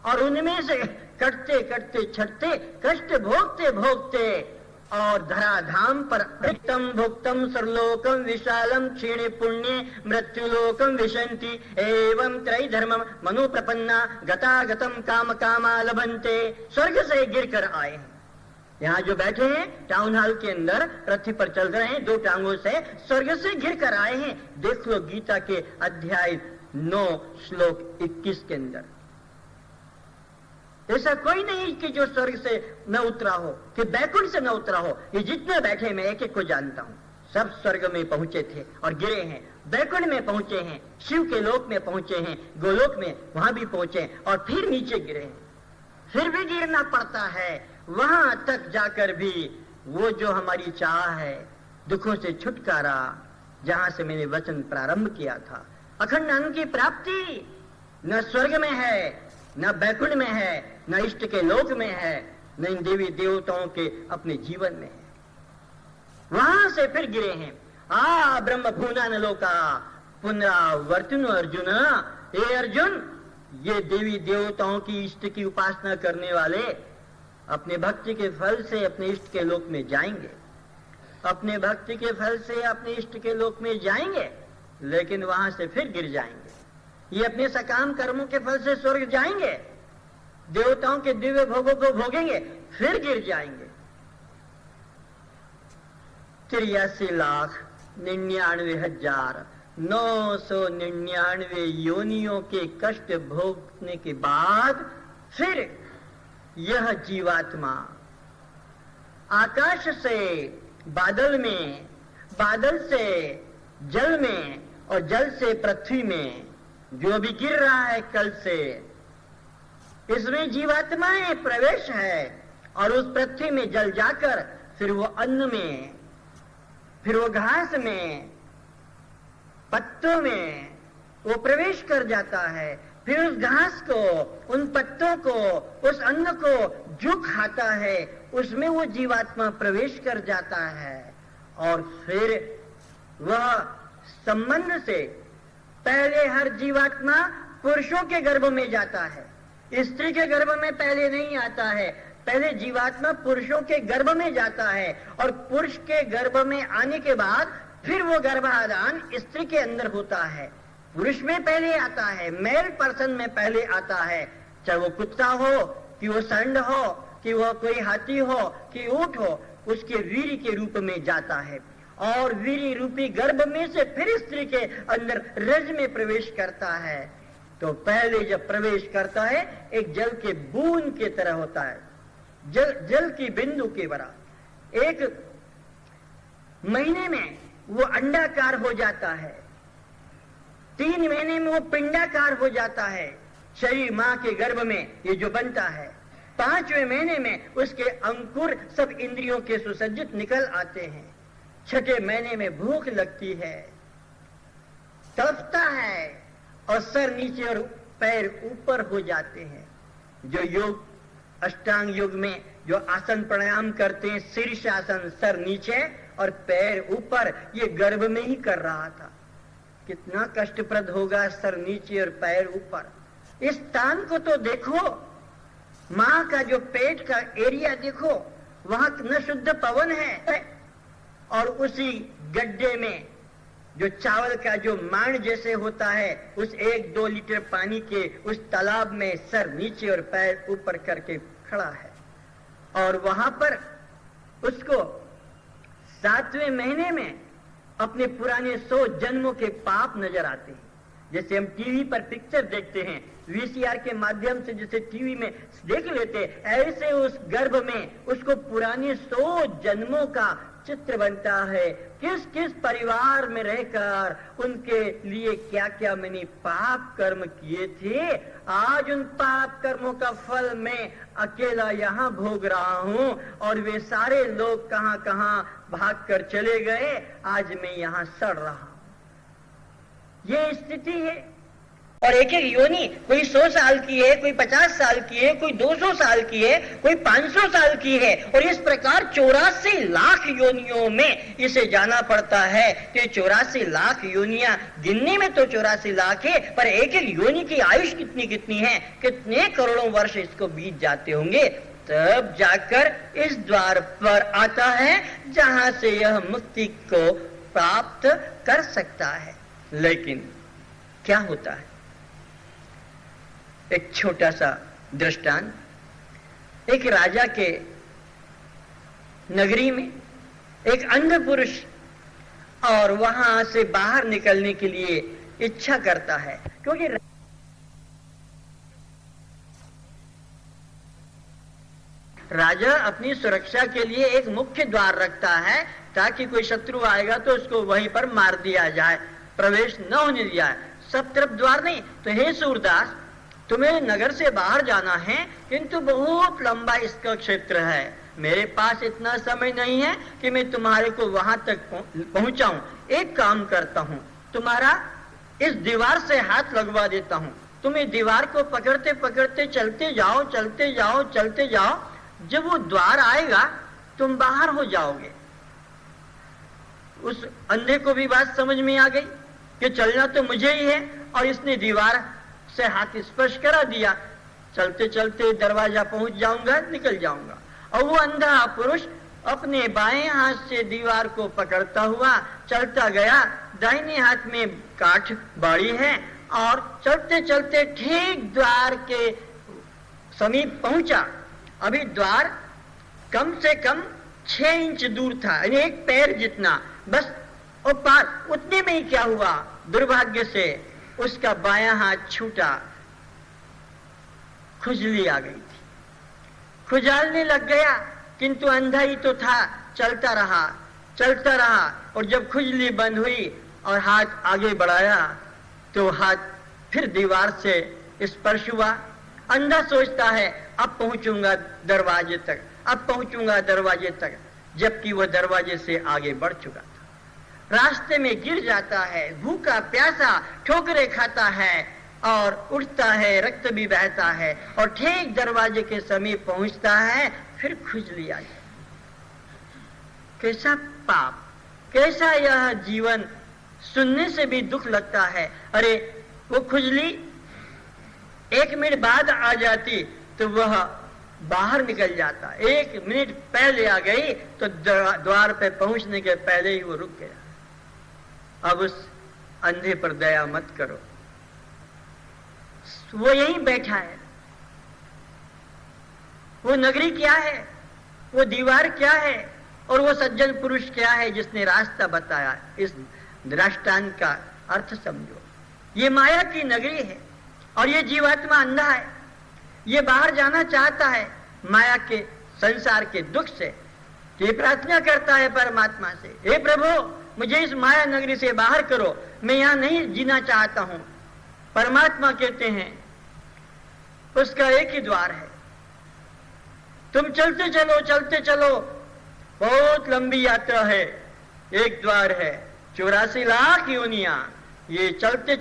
और उनमें से कटते कटते छटते, कष्ट भोगते भोगते, और धराधाम पर भुक्तम भुक्तम सर्लोकम विशालम क्षीणे पुण्य मृत्युलोकम विशंति एवं त्रय धर्मम मनुप्रपन्ना गतागतम काम कामा लभन्ते। स्वर्ग से गिर कर आए हैं। यहाँ जो बैठे हैं टाउन हॉल के अंदर, पृथ्वी पर चल रहे हैं 2 टांगों से, स्वर्ग से गिर कर आए हैं। देख लो गीता के अध्याय 9 श्लोक 21 के अंदर। ऐसा कोई नहीं कि जो स्वर्ग से न उतरा हो, कि बैकुंठ से न उतरा हो। ये जितने बैठे मैं एक एक को जानता हूं, सब स्वर्ग में पहुंचे थे और गिरे हैं, बैकुंठ में पहुंचे हैं, शिव के लोक में पहुंचे हैं, गोलोक में वहां भी पहुंचे और फिर नीचे गिरे हैं। फिर भी गिरना पड़ता है। वहां तक जाकर भी वो जो हमारी चाह है, दुखों से छुटकारा, जहां से मैंने वचन प्रारंभ किया था, अखंड आनंद की प्राप्ति न स्वर्ग में है, न बैकुंठ में है, न इष्ट के लोक में है, न इन देवी देवताओं के अपने जीवन में है। वहां से फिर गिरे हैं। ब्रह्म भूना न लोका पुनरावर्तन अर्जुन। हे अर्जुन, ये देवी देवताओं की, इष्ट की उपासना करने वाले अपने भक्ति के फल से अपने इष्ट के लोक में जाएंगे, अपने भक्ति के फल से अपने इष्ट के लोक में जाएंगे, लेकिन वहां से फिर गिर जाएंगे। ये अपने सकाम कर्मों के फल से स्वर्ग जाएंगे, देवताओं के दिव्य भोगों को भोगेंगे, फिर गिर जाएंगे। 83,99,999 योनियों के कष्ट भोगने के बाद फिर यह जीवात्मा आकाश से बादल में, बादल से जल में, और जल से पृथ्वी में जो भी गिर रहा है कल से, इसमें जीवात्माएं प्रवेश है। और उस पृथ्वी में जल जाकर फिर वो अन्न में, फिर वो घास में, पत्तों में वो प्रवेश कर जाता है। फिर उस घास को, उन पत्तों को, उस अन्न को जो खाता है, उसमें वो जीवात्मा प्रवेश कर जाता है। और फिर वह संबंध से पहले हर जीवात्मा पुरुषों के गर्भ में जाता है, स्त्री के गर्भ में पहले नहीं आता है। पहले जीवात्मा पुरुषों के गर्भ में जाता है, और पुरुष के गर्भ में आने के बाद फिर वो गर्भाधान स्त्री के अंदर होता है। पुरुष में पहले आता है, मेल पर्सन में पहले आता है, चाहे वो कुत्ता हो, कि वो सांड हो, कि वह कोई हाथी हो, कि ऊंट हो, उसके वीर्य के रूप में जाता है और वीर्य रूपी गर्भ में से फिर स्त्री के अंदर रज में प्रवेश करता है। तो पहले जब प्रवेश करता है एक जल के बूंद के तरह होता है, जल की बिंदु के बराबर। एक महीने में वो अंडाकार हो जाता है, 3 महीने में वो पिंडाकार हो जाता है शरीर मां के गर्भ में ये जो बनता है। 5वें महीने में उसके अंकुर सब इंद्रियों के सुसज्जित निकल आते हैं। 6ठे महीने में भूख लगती है, तड़पता है और सर नीचे और पैर ऊपर हो जाते हैं। जो योग अष्टांग योग में जो आसन प्राणायाम करते हैं, शीर्षासन, सर नीचे और पैर ऊपर, ये गर्भ में ही कर रहा था। कितना कष्टप्रद होगा, सर नीचे और पैर ऊपर। इस स्थान को तो देखो, मां का जो पेट का एरिया देखो, वहां न शुद्ध पवन है और उसी गड्ढे में जो चावल का जो मांड जैसे होता है, उस 1-2 लीटर पानी के उस तालाब में सर नीचे और पैर ऊपर करके खड़ा है और वहां पर उसको 7वें महीने में अपने पुराने 100 जन्मों के पाप नजर आते हैं। जैसे हम टीवी पर पिक्चर देखते हैं, वीसीआर के माध्यम से जैसे टीवी में देख लेते, ऐसे उस गर्भ में उसको पुराने 100 जन्मों का चित्र बनता है। किस किस परिवार में रहकर उनके लिए क्या क्या मैंने पाप कर्म किए थे, आज उन पाप कर्मों का फल मैं अकेला यहाँ भोग रहा हूँ और वे सारे लोग कहाँ कहाँ भाग कर चले गए, आज मैं यहाँ सड़ रहा हूँ। ये स्थिति है। और एक एक योनि कोई 100 साल की है, कोई 50 साल की है, कोई 200 साल की है, कोई 500 साल की है और इस प्रकार 84 लाख योनियों में इसे जाना पड़ता है। तो 84 लाख योनियां गिनने में तो 84 लाख है, पर एक एक योनि की आयुष कितनी कितनी है, कितने करोड़ों वर्ष इसको बीत जाते होंगे, तब जाकर इस द्वार पर आता है जहां से यह मुक्ति को प्राप्त कर सकता है। लेकिन क्या होता है, एक छोटा सा दृष्टांत। एक राजा के नगरी में एक अंध पुरुष और वहां से बाहर निकलने के लिए इच्छा करता है, क्योंकि राजा अपनी सुरक्षा के लिए एक मुख्य द्वार रखता है ताकि कोई शत्रु आएगा तो उसको वहीं पर मार दिया जाए, प्रवेश न होने दिया है। सब तरफ द्वार नहीं। तो हे सूरदास, तुम्हें नगर से बाहर जाना है किंतु बहुत लंबा इसका क्षेत्र है, मेरे पास इतना समय नहीं है कि मैं तुम्हारे को वहां तक पहुंचाऊं। एक काम करता हूं, तुम्हारा इस दीवार से हाथ लगवा देता हूं, तुम्हें दीवार को पकड़ते पकड़ते चलते जाओ, चलते जाओ, चलते जाओ, जब वो द्वार आएगा तुम बाहर हो जाओगे। उस अंधे को भी बात समझ में आ गई कि चलना तो मुझे ही है और इसने दीवार से हाथ स्पर्श करा दिया, चलते चलते दरवाजा पहुंच जाऊंगा, निकल जाऊंगा। और वो अंधा पुरुष अपने बाएं हाथ से दीवार को पकड़ता हुआ चलता गया, दाहिने हाथ में काठ बाड़ी है और चलते चलते ठीक द्वार के समीप पहुंचा। अभी द्वार कम से कम 6 इंच दूर था, यानी एक पैर जितना, बस और पार। उतने में ही क्या हुआ, दुर्भाग्य से उसका बायां हाथ छूटा, खुजली आ गई थी, खुजालने लग गया, किंतु अंधा ही तो था, चलता रहा और जब खुजली बंद हुई और हाथ आगे बढ़ाया तो हाथ फिर दीवार से स्पर्श हुआ। अंधा सोचता है अब पहुंचूंगा दरवाजे तक, अब पहुंचूंगा दरवाजे तक, जबकि वह दरवाजे से आगे बढ़ चुका था। रास्ते में गिर जाता है, भूखा प्यासा ठोकरे खाता है और उठता है, रक्त भी बहता है और ठीक दरवाजे के समीप पहुंचता है, फिर खुजली आई। कैसा पाप, कैसा यह जीवन, सुनने से भी दुख लगता है। अरे वो खुजली 1 मिनट बाद आ जाती तो वह बाहर निकल जाता, 1 मिनट पहले आ गई तो द्वार पे पहुंचने के पहले ही वो रुक गया। अब उस अंधे पर दया मत करो, वो यहीं बैठा है, वो नगरी क्या है, वो दीवार क्या है, और वो सज्जन पुरुष क्या है जिसने रास्ता बताया। इस दृष्टांत का अर्थ समझो। ये माया की नगरी है और ये जीवात्मा अंधा है। ये बाहर जाना चाहता है माया के संसार के दुख से। ये प्रार्थना करता है परमात्मा से, हे प्रभु मुझे इस माया नगरी से बाहर करो, मैं यहां नहीं जीना चाहता हूं। परमात्मा कहते हैं उसका एक ही द्वार है, तुम चलते चलो, बहुत लंबी यात्रा है, एक द्वार है, 84 लाख योनियां, ये चलते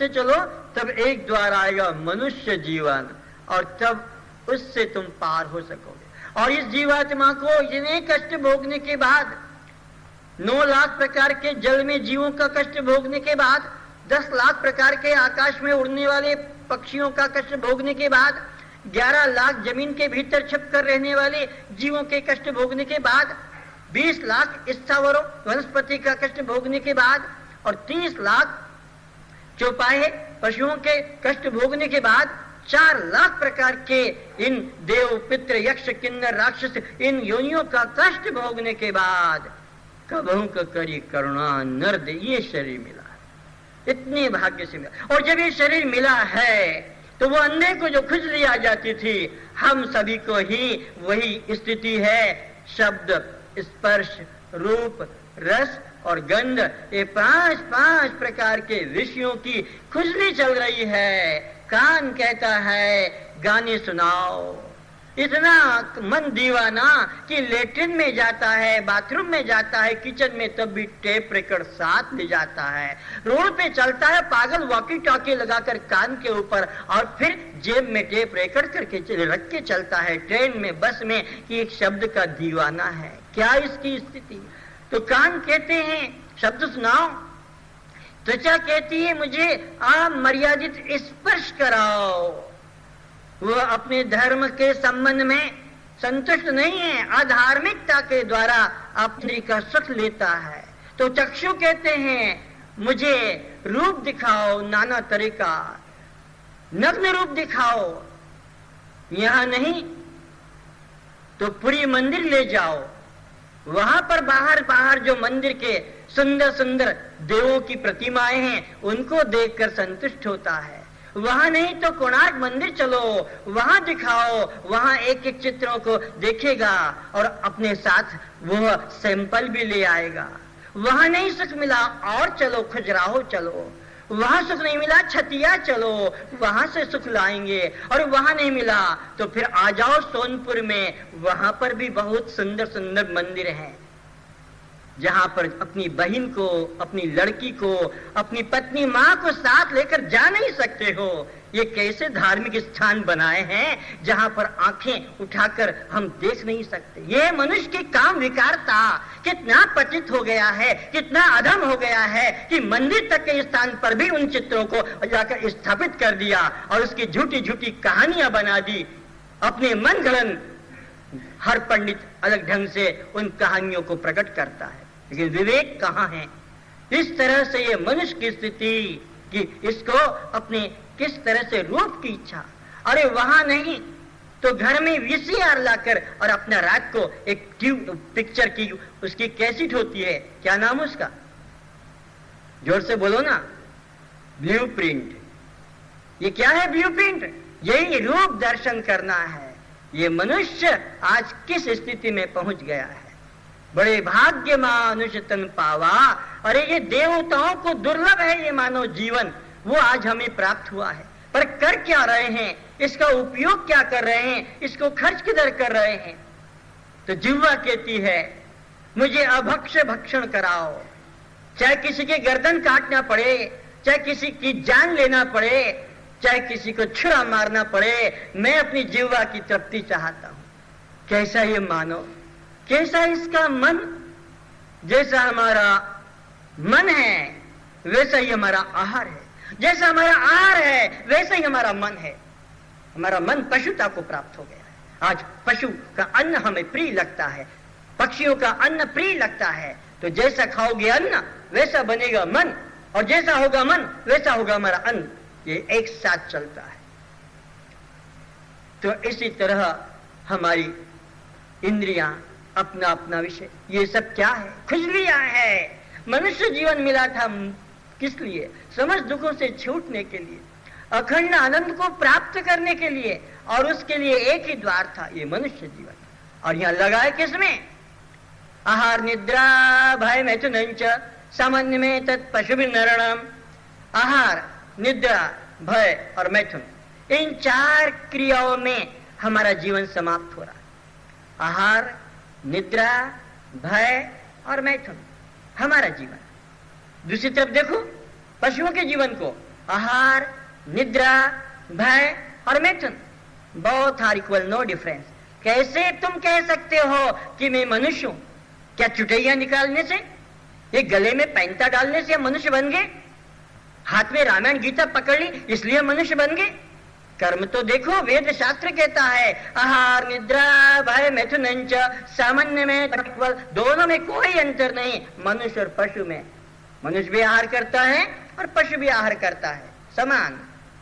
चलो तब एक द्वार आएगा, मनुष्य जीवन, और तब उससे तुम पार हो सकोगे। और इस जीवात्मा को इतने कष्ट भोगने के बाद, 9 लाख प्रकार के जल में जीवों का कष्ट भोगने के बाद, 10 लाख प्रकार के आकाश में उड़ने वाले पक्षियों का कष्ट भोगने के बाद, 11 लाख जमीन के भीतर छिप कर रहने वाले जीवों के कष्ट भोगने के बाद, 20 लाख स्थावरों वनस्पति का कष्ट भोगने के बाद, और 30 लाख चौपाहे पशुओं के कष्ट भोगने के बाद, 4 लाख प्रकार के इन देव पितृ यक्ष किन्नर राक्षस इन योनियों का कष्ट भोगने के बाद कबहू का करी करुणा नर्द ये शरीर मिला, इतने भाग्य से मिला। और जब ये शरीर मिला है तो वो अंधे को जो खुजली आ जाती थी, हम सभी को ही वही स्थिति है। शब्द, स्पर्श, रूप, रस और गंध, ये 5 प्रकार के विषयों की खुजली चल रही है। कान कहता है गाने सुनाओ, इतना मन दीवाना कि लेट्रिन में जाता है, बाथरूम में जाता है, किचन में, तब भी टेप रिकॉर्ड साथ ले जाता है। रोड पे चलता है पागल, वॉकी टॉकी लगाकर कान के ऊपर, और फिर जेब में टेप रिकॉर्ड करके रख के चलता है, ट्रेन में, बस में, कि एक शब्द का दीवाना है। क्या इसकी स्थिति? तो कान कहते हैं शब्द सुनाओ, त्वचा कहती है मुझे अमर्यादित स्पर्श कराओ। वह अपने धर्म के संबंध में संतुष्ट नहीं है, अधार्मिकता के द्वारा अपने का सुख लेता है। तो चक्षु कहते हैं मुझे रूप दिखाओ, नाना तरह का नग्न रूप दिखाओ, यहां नहीं तो पूरी मंदिर ले जाओ, वहां पर बाहर जो मंदिर के सुंदर सुंदर देवों की प्रतिमाएं हैं उनको देखकर संतुष्ट होता है। वहां नहीं तो कोणार्क मंदिर चलो, वहां दिखाओ, वहां एक एक चित्रों को देखेगा और अपने साथ वह सैंपल भी ले आएगा। वहां नहीं सुख मिला और चलो खजुराहो चलो, वहां सुख नहीं मिला छतिया चलो, वहां से सुख लाएंगे। और वहां नहीं मिला तो फिर आ जाओ सोनपुर में, वहां पर भी बहुत सुंदर सुंदर मंदिर हैं, जहां पर अपनी बहन को, अपनी लड़की को, अपनी पत्नी मां को साथ लेकर जा नहीं सकते हो। ये कैसे धार्मिक स्थान बनाए हैं जहां पर आंखें उठाकर हम देख नहीं सकते। ये मनुष्य के काम विकारता कितना पतित हो गया है, कितना अधम हो गया है कि मंदिर तक के स्थान पर भी उन चित्रों को जाकर स्थापित कर दिया और उसकी झूठी झूठी कहानियां बना दी। अपने मन गढ़ंत हर पंडित अलग ढंग से उन कहानियों को प्रकट करता है, लेकिन विवेक कहाँ है? इस तरह से ये मनुष्य की स्थिति कि इसको अपने किस तरह से रूप की इच्छा, अरे वहां नहीं तो घर में वीसीआर लाकर और अपना रात को एक ट्यूब पिक्चर की उसकी कैसेट होती है, क्या नाम उसका, जोर से बोलो ना, ब्लू प्रिंट। ये क्या है ब्लू प्रिंट? यही रूप दर्शन करना है। ये मनुष्य आज किस स्थिति में पहुंच गया है। बड़े भाग्य मनुष्य तन पावा। अरे ये देवताओं को दुर्लभ है ये मानव जीवन, वो आज हमें प्राप्त हुआ है, पर कर क्या रहे हैं, इसका उपयोग क्या कर रहे हैं, इसको खर्च किधर कर रहे हैं? तो जिह्वा कहती है मुझे अभक्ष्य भक्षण कराओ, चाहे किसी के गर्दन काटना पड़े, चाहे किसी की जान लेना पड़े, चाहे किसी को छुरा मारना पड़े, मैं अपनी जिह्वा की तृप्ति चाहता हूं। कैसा ये मानव, कैसा इसका मन? जैसा हमारा मन है वैसा ही हमारा आहार है, जैसा हमारा आहार है वैसा ही हमारा मन है। हमारा मन पशुता को प्राप्त हो गया है। आज पशु का अन्न हमें प्रिय लगता है, पक्षियों का अन्न प्रिय लगता है, तो जैसा खाओगे अन्न वैसा बनेगा मन, और जैसा होगा मन वैसा होगा हमारा अन्न। ये एक साथ चलता है। तो इसी तरह हमारी इंद्रियां, अपना अपना विषय, ये सब क्या है? खुजलियां है। मनुष्य जीवन मिला था किस लिए? समस्त दुखों से छूटने के लिए, अखंड आनंद को प्राप्त करने के लिए, और उसके लिए एक ही द्वार था, ये मनुष्य जीवन। और यहां लगा है किसमें? आहार निद्रा भय मैथुन सामान्य में तत् पशु नरणम। आहार, निद्रा, भय और मैथुन, इन 4 क्रियाओं में हमारा जीवन समाप्त हो रहा है। आहार, निद्रा, भय और मैथुन, हमारा जीवन। दूसरी तरफ देखो पशुओं के जीवन को, आहार, निद्रा, भय और मैथुन, both are equal, no difference. कैसे तुम कह सकते हो कि मैं मनुष्य हूं? क्या चुटैया निकालने से, ये गले में पैंता डालने से मनुष्य बन गए? हाथ में रामायण गीता पकड़ ली इसलिए मनुष्य बन गए? कर्म तो देखो, वेद शास्त्र कहता है आहार, निद्रा, भय मैथुन सामान्य में, दोनों में कोई अंतर नहीं, मनुष्य और पशु में। मनुष्य भी आहार करता है और पशु भी आहार करता है, समान।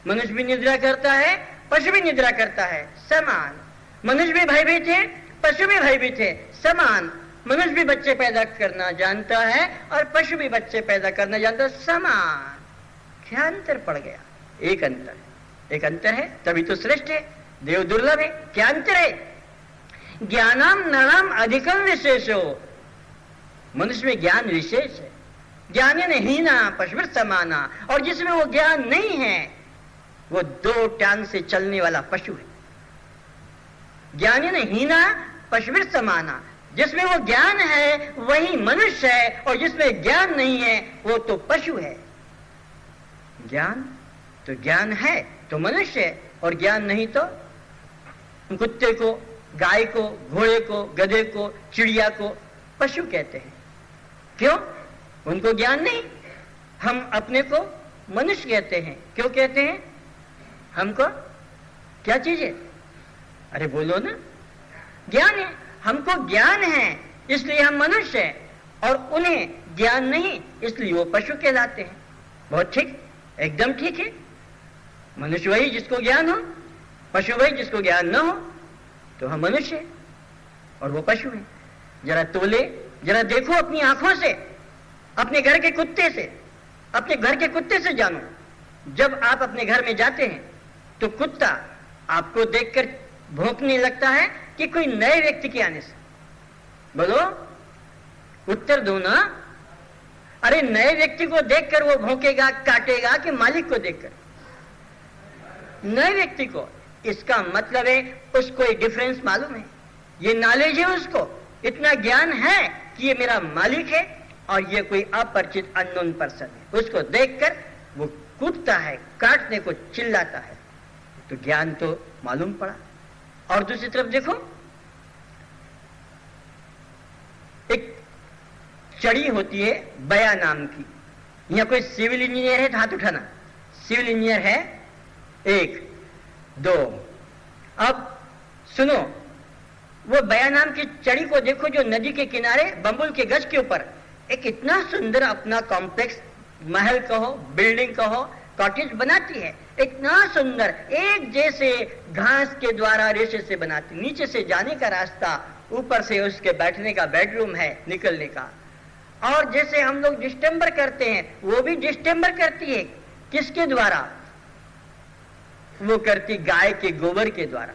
मनुष्य भी निद्रा करता है, पशु भी निद्रा करता है, समान। मनुष्य भी भयभीत है, पशु भी भयभीत है, समान। मनुष्य भी बच्चे पैदा करना जानता है और पशु भी बच्चे पैदा करना जानता है, समान। क्या अंतर पड़ गया? एक अंतर है, एक अंतर है, तभी तो श्रेष्ठ है, देव दुर्लभ है। क्या अंतर है? ज्ञानम नरम अधिकम विशेषो, मनुष्य में ज्ञान विशेष है। ज्ञान हीना पशु समाना, और जिसमें वो ज्ञान नहीं है वो 2 टांग से चलने वाला पशु है। ज्ञान हीना पशु समाना, जिसमें वो ज्ञान है वही मनुष्य है, और जिसमें ज्ञान नहीं है वो तो पशु है। ज्ञान तो ज्ञान है तो मनुष्य है, और ज्ञान नहीं तो कुत्ते को, गाय को, घोड़े को, गधे को, चिड़िया को पशु कहते हैं। क्यों? उनको ज्ञान नहीं। हम अपने को मनुष्य कहते हैं। क्यों कहते हैं? हमको क्या चीज है? अरे बोलो ना। ज्ञान है, हमको ज्ञान है इसलिए हम मनुष्य हैं, और उन्हें ज्ञान नहीं इसलिए वो पशु कहलाते हैं। बहुत ठीक, एकदम ठीक है। मनुष्य वही जिसको ज्ञान हो, पशु वही जिसको ज्ञान न हो, तो हम मनुष्य हैं और वो पशु हैं। जरा तोले, जरा देखो अपनी आंखों से, अपने घर के कुत्ते से, अपने घर के कुत्ते से जानो। जब आप अपने घर में जाते हैं तो कुत्ता आपको देखकर भौंकने लगता है कि कोई नए व्यक्ति के आने से? बोलो, उत्तर दो ना। अरे नए व्यक्ति को देखकर वो भौंकेगा, काटेगा कि मालिक को देखकर? नए व्यक्ति को। इसका मतलब है उसको एक डिफरेंस मालूम है, ये नॉलेज है, उसको इतना ज्ञान है कि ये मेरा मालिक है और ये कोई अपरिचित अननोन पर्सन है। उसको देखकर वो कूदता है, काटने को चिल्लाता है, तो ज्ञान तो मालूम पड़ा। और दूसरी तरफ देखो, एक चड़ी होती है बया नाम की। यहां कोई सिविल इंजीनियर है तो हाथ उठाना। सिविल इंजीनियर है? 1 2। अब सुनो, वो बया नाम की चड़ी को देखो जो नदी के किनारे बम्बुल के गज के ऊपर एक इतना सुंदर अपना कॉम्प्लेक्स, महल कहो, बिल्डिंग कहो, कॉटेज बनाती है। इतना सुंदर, एक जैसे घास के द्वारा रेशे से बनाती। नीचे से जाने का रास्ता, ऊपर से उसके बैठने का बेडरूम है, निकलने का। और जैसे हम लोग डिस्टेंबर करते हैं, वो भी डिस्टेंबर करती है। किसके द्वारा? वो करती गाय के गोबर के द्वारा।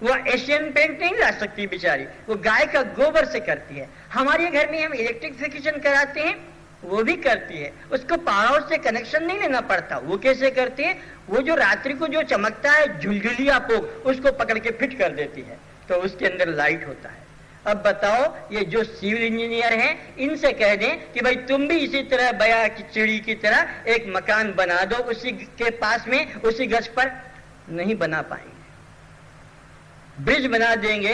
वो एशियन पेंट नहीं ला सकती बेचारी, वो गाय का गोबर से करती है। हमारे घर में हम इलेक्ट्रिफिकेशन कराते हैं, वो भी करती है। उसको पावर हाउस से कनेक्शन नहीं लेना पड़ता। वो कैसे करती है? वो जो रात्रि को जो चमकता है झुलझुलिया पोक, उसको पकड़ के फिट कर देती है, तो उसके अंदर लाइट होता है। अब बताओ, ये जो सिविल इंजीनियर हैं, इनसे कह दें कि भाई तुम भी इसी तरह बया की चिड़ी की तरह एक मकान बना दो उसी के पास में, उसी गज पर, नहीं बना पाएंगे। ब्रिज बना देंगे,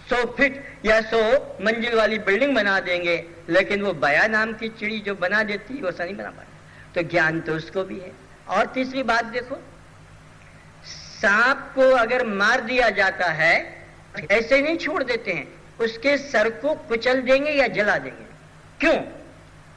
100 फीट या 100 मंजिल वाली बिल्डिंग बना देंगे, लेकिन वो बया नाम की चिड़ी जो बना देती है, वो ऐसा नहीं बना पाएगा। तो ज्ञान तो उसको भी है। और तीसरी बात देखो, सांप को अगर मार दिया जाता है, ऐसे नहीं छोड़ देते हैं, उसके सर को कुचल देंगे या जला देंगे। क्यों?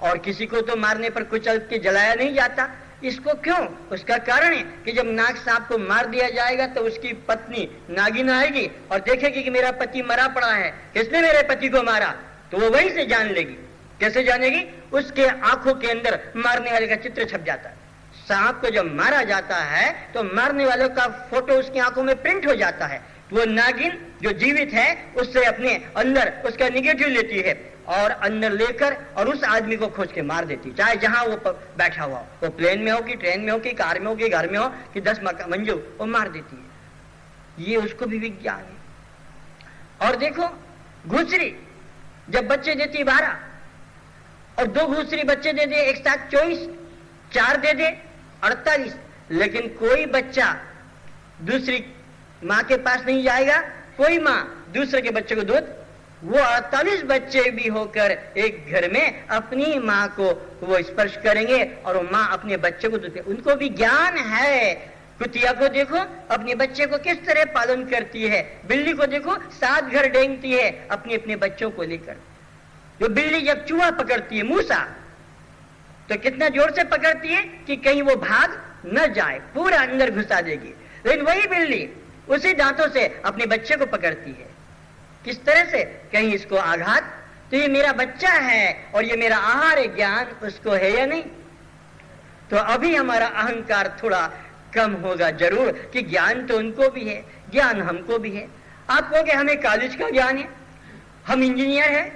और किसी को तो मारने पर कुचल के जलाया नहीं जाता, इसको क्यों? उसका कारण है कि जब नाग सांप को मार दिया जाएगा तो उसकी पत्नी नागिन आएगी और देखेगी कि मेरा पति मरा पड़ा है, किसने मेरे पति को मारा, तो वो वहीं से जान लेगी। कैसे जानेगी? उसके आंखों के अंदर मारने वाले का चित्र छप जाता है। सांप को जब मारा जाता है तो मारने वाले का फोटो उसकी आंखों में प्रिंट हो जाता है। वो नागिन जो जीवित है उससे अपने अंदर उसका निगेटिव लेती है और अंदर लेकर और उस आदमी को खोज के मार देती, चाहे जहां वो बैठा हुआ हो, वो प्लेन में हो कि ट्रेन में हो कि कार में हो कि घर में हो कि 10 मंजिल, वो मार देती है। ये उसको भी विज्ञान है। और देखो घुसरी जब बच्चे देती 12 और 2 घुसरी बच्चे दे दे एक साथ 24, 4 दे दे 48, लेकिन कोई बच्चा दूसरी माँ के पास नहीं जाएगा, कोई माँ दूसरे के बच्चे को दूध, वो 48 बच्चे भी होकर एक घर में अपनी माँ को वो स्पर्श करेंगे और वो माँ अपने बच्चे को दूध, उनको भी ज्ञान है। कुतिया को देखो अपने बच्चे को किस तरह पालन करती है, बिल्ली को देखो 7 घर डेंगती है अपने अपने बच्चों को लेकर। जो बिल्ली जब चूहा पकड़ती है, मूसा, तो कितना जोर से पकड़ती है कि कहीं वो भाग न जाए, पूरा अंदर घुसा देगी। लेकिन वही बिल्ली उसी दांतों से अपने बच्चे को पकड़ती है। किस तरह से? कहीं इसको आघात, तो ये मेरा बच्चा है और ये मेरा आहार है, ज्ञान उसको है या नहीं? तो अभी हमारा अहंकार थोड़ा कम होगा जरूर कि ज्ञान तो उनको भी है, ज्ञान हमको भी है। आप कहोगे हमें कॉलेज का ज्ञान है, हम इंजीनियर हैं,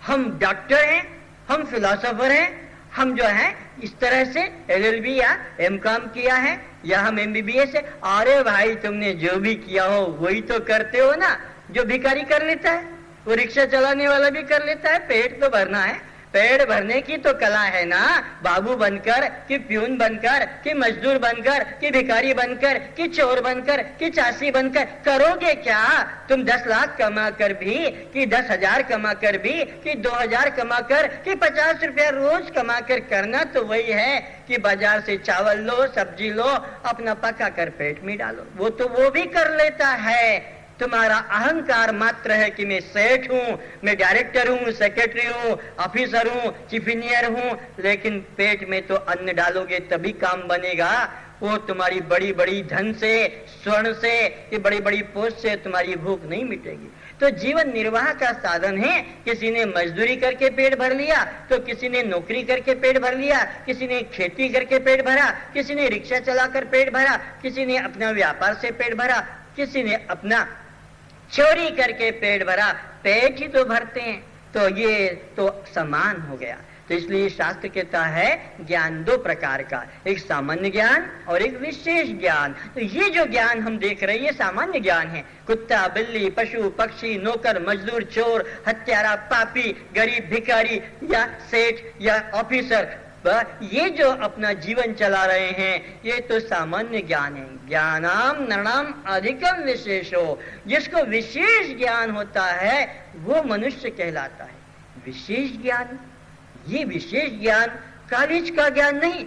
हम डॉक्टर हैं, हम फिलोसोफर हैं, हम जो है इस तरह से LLB या M.Com किया है या हम MBBS है। अरे भाई तुमने जो भी किया हो वही तो करते हो ना। जो भिखारी कर लेता है वो रिक्शा चलाने वाला भी कर लेता है, पेट तो भरना है, पेट भरने की तो कला है ना। बाबू बनकर कि प्यून बनकर कि मजदूर बनकर कि भिखारी बनकर कि चोर बनकर कि चासी बनकर करोगे क्या तुम? 10 लाख कमा कर भी कि 10,000 कमा कर भी कि 2,000 कमा कर कि 50 रुपया रोज कमा कर करना तो वही है कि बाजार से चावल लो, सब्जी लो, अपना पका कर पेट में डालो। वो तो वो भी कर लेता है। तुम्हारा अहंकार मात्र है कि मैं सेठ हूं, मैं डायरेक्टर हूं, सेक्रेटरी हूं, ऑफिसर हूं, चीफ इंजीनियर हूं, लेकिन पेट में तो अन्न डालोगे तभी काम बनेगा। वो तुम्हारी बड़ी बड़ी धन से, स्वर्ण से, कि बड़ी बड़ी पोस्ट से तुम्हारी भूख नहीं मिटेगी। तो जीवन निर्वाह का साधन है। किसी ने मजदूरी करके पेट भर लिया, तो किसी ने नौकरी करके पेट भर लिया, किसी ने खेती करके पेट भरा, किसी ने रिक्शा चलाकर पेट भरा, किसी ने अपना व्यापार से पेट भरा, किसी ने अपना चोरी करके पेट भरा। पेट ही तो भरते हैं, तो ये तो समान हो गया। तो इसलिए शास्त्र कहता है ज्ञान 2 प्रकार का, एक सामान्य ज्ञान और एक विशेष ज्ञान। तो ये जो ज्ञान हम देख रहे हैं ये सामान्य ज्ञान है। कुत्ता, बिल्ली, पशु, पक्षी, नौकर, मजदूर, चोर, हत्यारा, पापी, गरीब, भिखारी या सेठ या ऑफिसर, ये जो अपना जीवन चला रहे हैं ये तो सामान्य ज्ञान है। ज्ञानाम नरणाम अधिकम विशेषो, जिसको विशेष ज्ञान होता है वो मनुष्य कहलाता है। विशेष ज्ञान, ये विशेष ज्ञान कॉलेज का ज्ञान नहीं,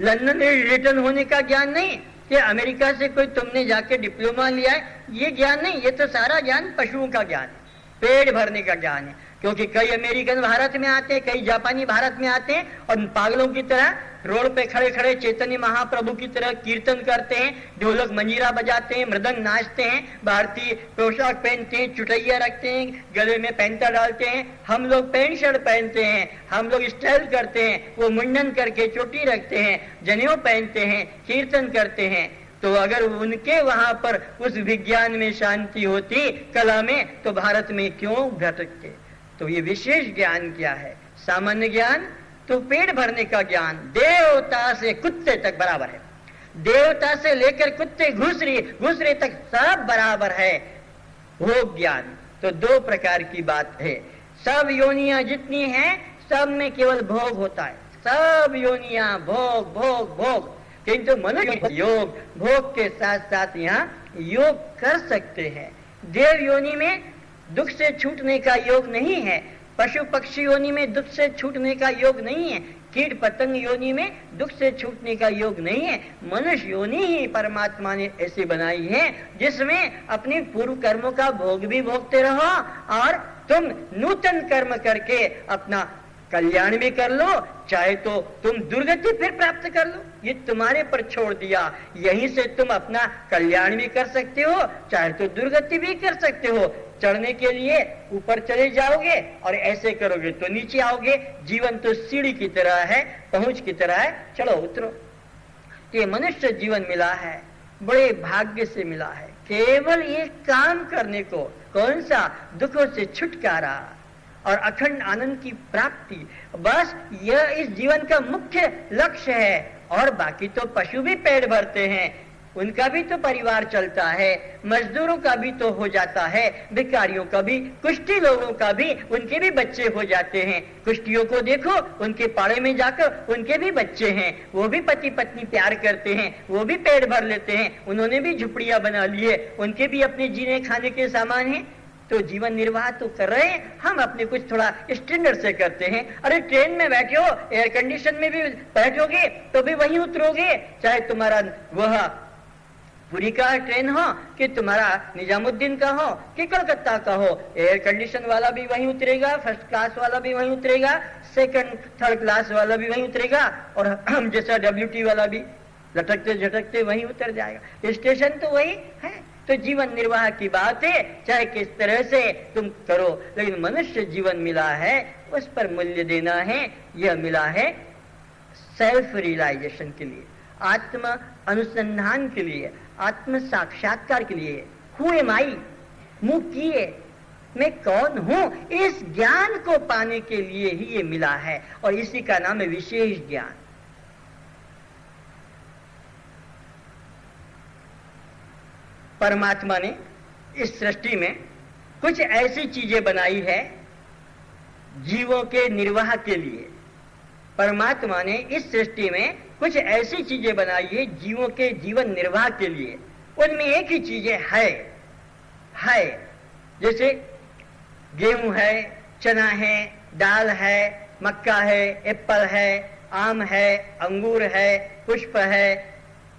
लंदन में रिटर्न होने का ज्ञान नहीं, कि अमेरिका से कोई तुमने जाके डिप्लोमा लिया है, ये ज्ञान नहीं। ये तो सारा ज्ञान पशुओं का ज्ञान है, पेट भरने का ज्ञान है। क्योंकि कई अमेरिकन भारत में आते हैं, कई जापानी भारत में आते हैं और पागलों की तरह रोड पे खड़े खड़े चैतन्य महाप्रभु की तरह कीर्तन करते हैं, ढोलक मंजीरा बजाते हैं, मृदंग नाचते हैं, भारतीय पोशाक पहनते हैं, चुटैया रखते हैं, गले में पैंता डालते हैं। हम लोग पैंट शर्ट पहनते हैं, हम लोग स्टाइल करते हैं, वो मुंडन करके चोटी रखते हैं, जनेऊ पहनते हैं, कीर्तन करते हैं। तो अगर उनके वहां पर उस विज्ञान में शांति होती, कला में, तो भारत में क्यों भटकते? तो ये विशेष ज्ञान क्या है? सामान्य ज्ञान तो पेट भरने का ज्ञान देवता से कुत्ते तक बराबर है, देवता से लेकर कुत्ते घुसरे तक सब बराबर है वो ज्ञान। तो 2 प्रकार की बात है। सब योनियां जितनी हैं सब में केवल भोग होता है, सब योनियां भोग भोग भोग, किंतु मनुष्य योग भोग के साथ साथ यहाँ योग कर सकते हैं। देव योनि में दुख से छूटने का योग नहीं है, पशु पक्षी योनि में दुख से छूटने का योग नहीं है, कीट पतंग योनि में दुख से छूटने का योग नहीं है। मनुष्य योनि ही परमात्मा ने ऐसी बनाई है जिसमें अपने पूर्व कर्मों का भोग भी भोगते रहो और तुम नूतन कर्म करके अपना कल्याण भी कर लो, चाहे तो तुम दुर्गति फिर प्राप्त कर लो, ये तुम्हारे पर छोड़ दिया। यहीं से तुम अपना कल्याण भी कर सकते हो, चाहे तो दुर्गति भी कर सकते हो। चढ़ने के लिए ऊपर चले जाओगे और ऐसे करोगे तो नीचे आओगे। जीवन तो सीढ़ी की तरह है, पहुंच की तरह है, चलो उतरो। ये मनुष्य जीवन मिला है, बड़े भाग्य से मिला है, केवल एक काम करने को। कौन सा? दुखों से छुटकारा और अखंड आनंद की प्राप्ति। बस यह इस जीवन का मुख्य लक्ष्य है। और बाकी तो पशु भी पेट भरते हैं, उनका भी तो परिवार चलता है, मजदूरों का भी तो हो जाता है, भिखारियों का भी, कुश्ती लोगों का भी, उनके भी बच्चे हो जाते हैं। कुश्तियों को देखो, उनके पाड़े में जाकर उनके भी बच्चे हैं, वो भी पति पत्नी प्यार करते हैं, वो भी पेट भर लेते हैं, उन्होंने भी झुपड़ियां बना ली है, उनके भी अपने जीने खाने के सामान हैं। तो जीवन निर्वाह तो कर रहे हैं, हम अपने कुछ थोड़ा स्टैंडर्ड से करते हैं। अरे ट्रेन में बैठे हो, एयर कंडीशन में भी बैठोगे तो भी वहीं उतरोगे, चाहे तुम्हारा वह पुरी का ट्रेन हो कि तुम्हारा निजामुद्दीन का हो कि कलकत्ता का हो, एयर कंडीशन वाला भी वहीं उतरेगा, फर्स्ट क्लास वाला भी वहीं उतरेगा, सेकंड थर्ड क्लास वाला भी वहीं उतरेगा, और हम जैसा WT वाला भी लटकते झटकते वहीं उतर जाएगा। स्टेशन तो वही है। तो जीवन निर्वाह की बात है, चाहे किस तरह से तुम करो, लेकिन मनुष्य जीवन मिला है, उस पर मूल्य देना है। यह मिला है सेल्फ रियलाइजेशन के लिए, आत्म अनुसंधान के लिए, आत्म साक्षात्कार के लिए। हु एम आई, मुंह किए मैं कौन हूं, इस ज्ञान को पाने के लिए ही ये मिला है, और इसी का नाम है विशेष ज्ञान। परमात्मा ने इस सृष्टि में कुछ ऐसी चीजें बनाई है जीवों के निर्वाह के लिए। परमात्मा ने इस सृष्टि में कुछ ऐसी चीजें बनाई है जीवों के जीवन निर्वाह के लिए। उनमें एक ही चीजें है, जैसे गेहूं है, चना है, दाल है, मक्का है, एप्पल है, आम है, अंगूर है, पुष्प है,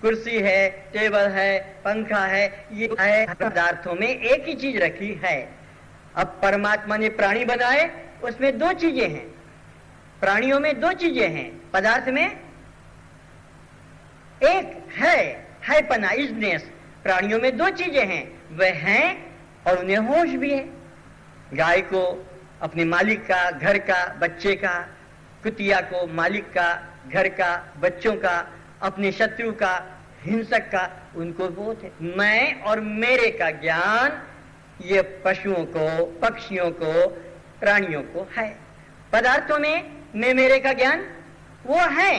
कुर्सी है, टेबल है, पंखा है। ये है पदार्थों में एक ही चीज रखी है। अब परमात्मा ने प्राणी बनाए, उसमें दो चीजें हैं, प्राणियों में दो चीजें हैं, पदार्थ में एक है पना, इजनेस। प्राणियों में दो चीजें हैं, वह हैं और उन्हें होश भी है। गाय को अपने मालिक का, घर का, बच्चे का, कुतिया को मालिक का, घर का, बच्चों का, अपने शत्रु का, हिंसक का, उनको बोध है। मैं और मेरे का ज्ञान ये पशुओं को, पक्षियों को, प्राणियों को है। पदार्थों में मैं मेरे का ज्ञान वो है,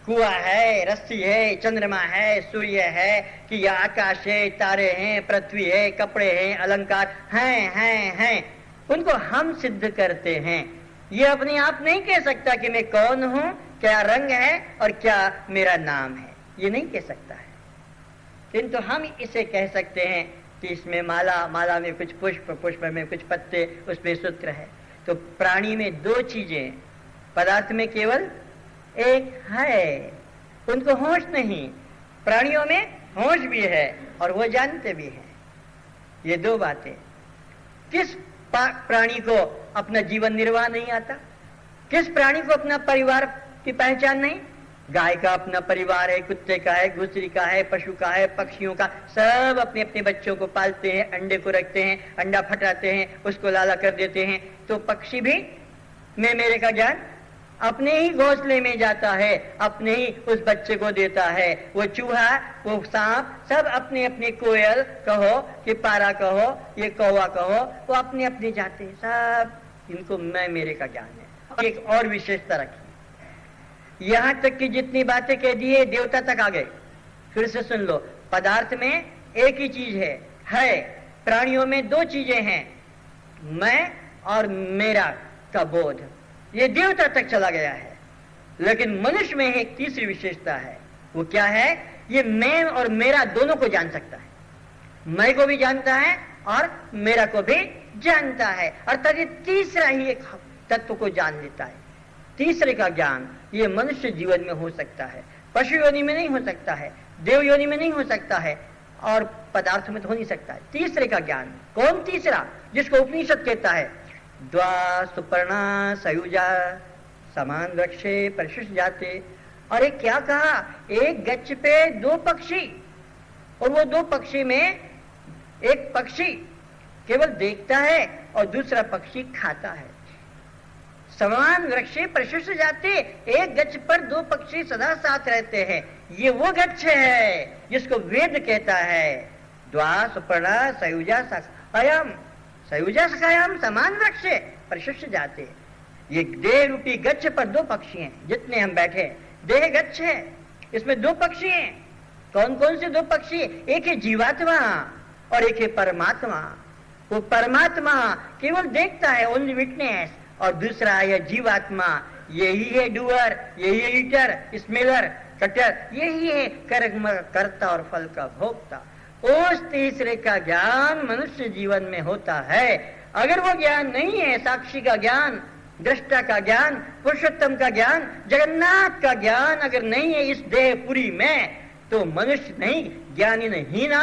कुआं है, रस्सी है, चंद्रमा है, सूर्य है, कि यह आकाश है, तारे हैं, पृथ्वी है, कपड़े हैं, अलंकार हैं। उनको हम सिद्ध करते हैं। ये अपने आप नहीं कह सकता कि मैं कौन हूं, क्या रंग है और क्या मेरा नाम है, ये नहीं कह सकता है। किंतु हम इसे कह सकते हैं कि इसमें माला में कुछ पुष्प, पुष्प में कुछ पत्ते, उसमें सूत्र है। तो प्राणी में दो चीजें, पदार्थ में केवल एक है, उनको होश नहीं। प्राणियों में होश भी है और वो जानते भी हैं। ये दो बातें। किस प्राणी को अपना जीवन निर्वाह नहीं आता? किस प्राणी को अपना परिवार की पहचान नहीं? गाय का अपना परिवार है, कुत्ते का है, घुसरी का है, पशु का है, पक्षियों का, सब अपने अपने बच्चों को पालते हैं, अंडे को रखते हैं, अंडा फटाते हैं, उसको लाला कर देते हैं। तो पक्षी भी मैं मेरे का ज्ञान अपने ही घोंसले में जाता है, अपने ही उस बच्चे को देता है। वो चूहा, वो सांप, सब अपने अपने, कोयल कहो कि पारा कहो, ये कौवा कहो, वो अपने अपने जाते हैं, सब इनको मैं मेरे का ज्ञान है। एक और विशेषता रखी, यहां तक कि जितनी बातें कह दी है देवता तक आ गए। फिर से सुन लो, पदार्थ में एक ही चीज है। प्राणियों में दो चीजें हैं, मैं और मेरा का बोध, ये देवता तक चला गया है। लेकिन मनुष्य में एक तीसरी विशेषता है। वो क्या है? ये मैं और मेरा दोनों को जान सकता है, मैं को भी जानता है और मेरा को भी जानता है। अर्थात ये तीसरा ही एक तत्व को जान लेता है। तीसरे का ज्ञान ये मनुष्य जीवन में हो सकता है, पशु योनि में नहीं हो सकता है, देव योनि में नहीं हो सकता है, और पदार्थ में तो हो नहीं सकता है। तीसरे का ज्ञान, कौन तीसरा? जिसको उपनिषद कहता है द्वा सुपर्णा सयुजा समान वृक्षे परिशिष्ट जाते। अरे क्या कहा, एक गच्छ पे दो पक्षी, और वो दो पक्षी में एक पक्षी केवल देखता है और दूसरा पक्षी खाता है। समान वृक्षे परिशिष्ट जाते, एक गच्छ पर दो पक्षी सदा साथ रहते हैं। ये वो गच्छ है जिसको वेद कहता है द्वा सुपर्णा सयुजा सखायाम, सयुजा सखायाम समान वृक्षे परिशिष्ट जाते। ये देह रूपी गच्छ पर दो पक्षी हैं, जितने हम बैठे देह गच्छ है, इसमें दो पक्षी हैं। कौन कौन से दो पक्षी? एक है जीवात्मा और एक है परमात्मा। वो परमात्मा केवल देखता है, ओनली विटनेस, और दूसरा है जीवात्मा, यही है डूअर, यही है ईटर, स्मेलर, कटर, यही है कर्म करता और फल का भोक्ता। उस तीसरे का ज्ञान मनुष्य जीवन में होता है। अगर वो ज्ञान नहीं है, साक्षी का ज्ञान, दृष्टा का ज्ञान, पुरुषोत्तम का ज्ञान, जगन्नाथ का ज्ञान अगर नहीं है इस देहपुरी में, तो मनुष्य नहीं, ज्ञानी नहीं ना,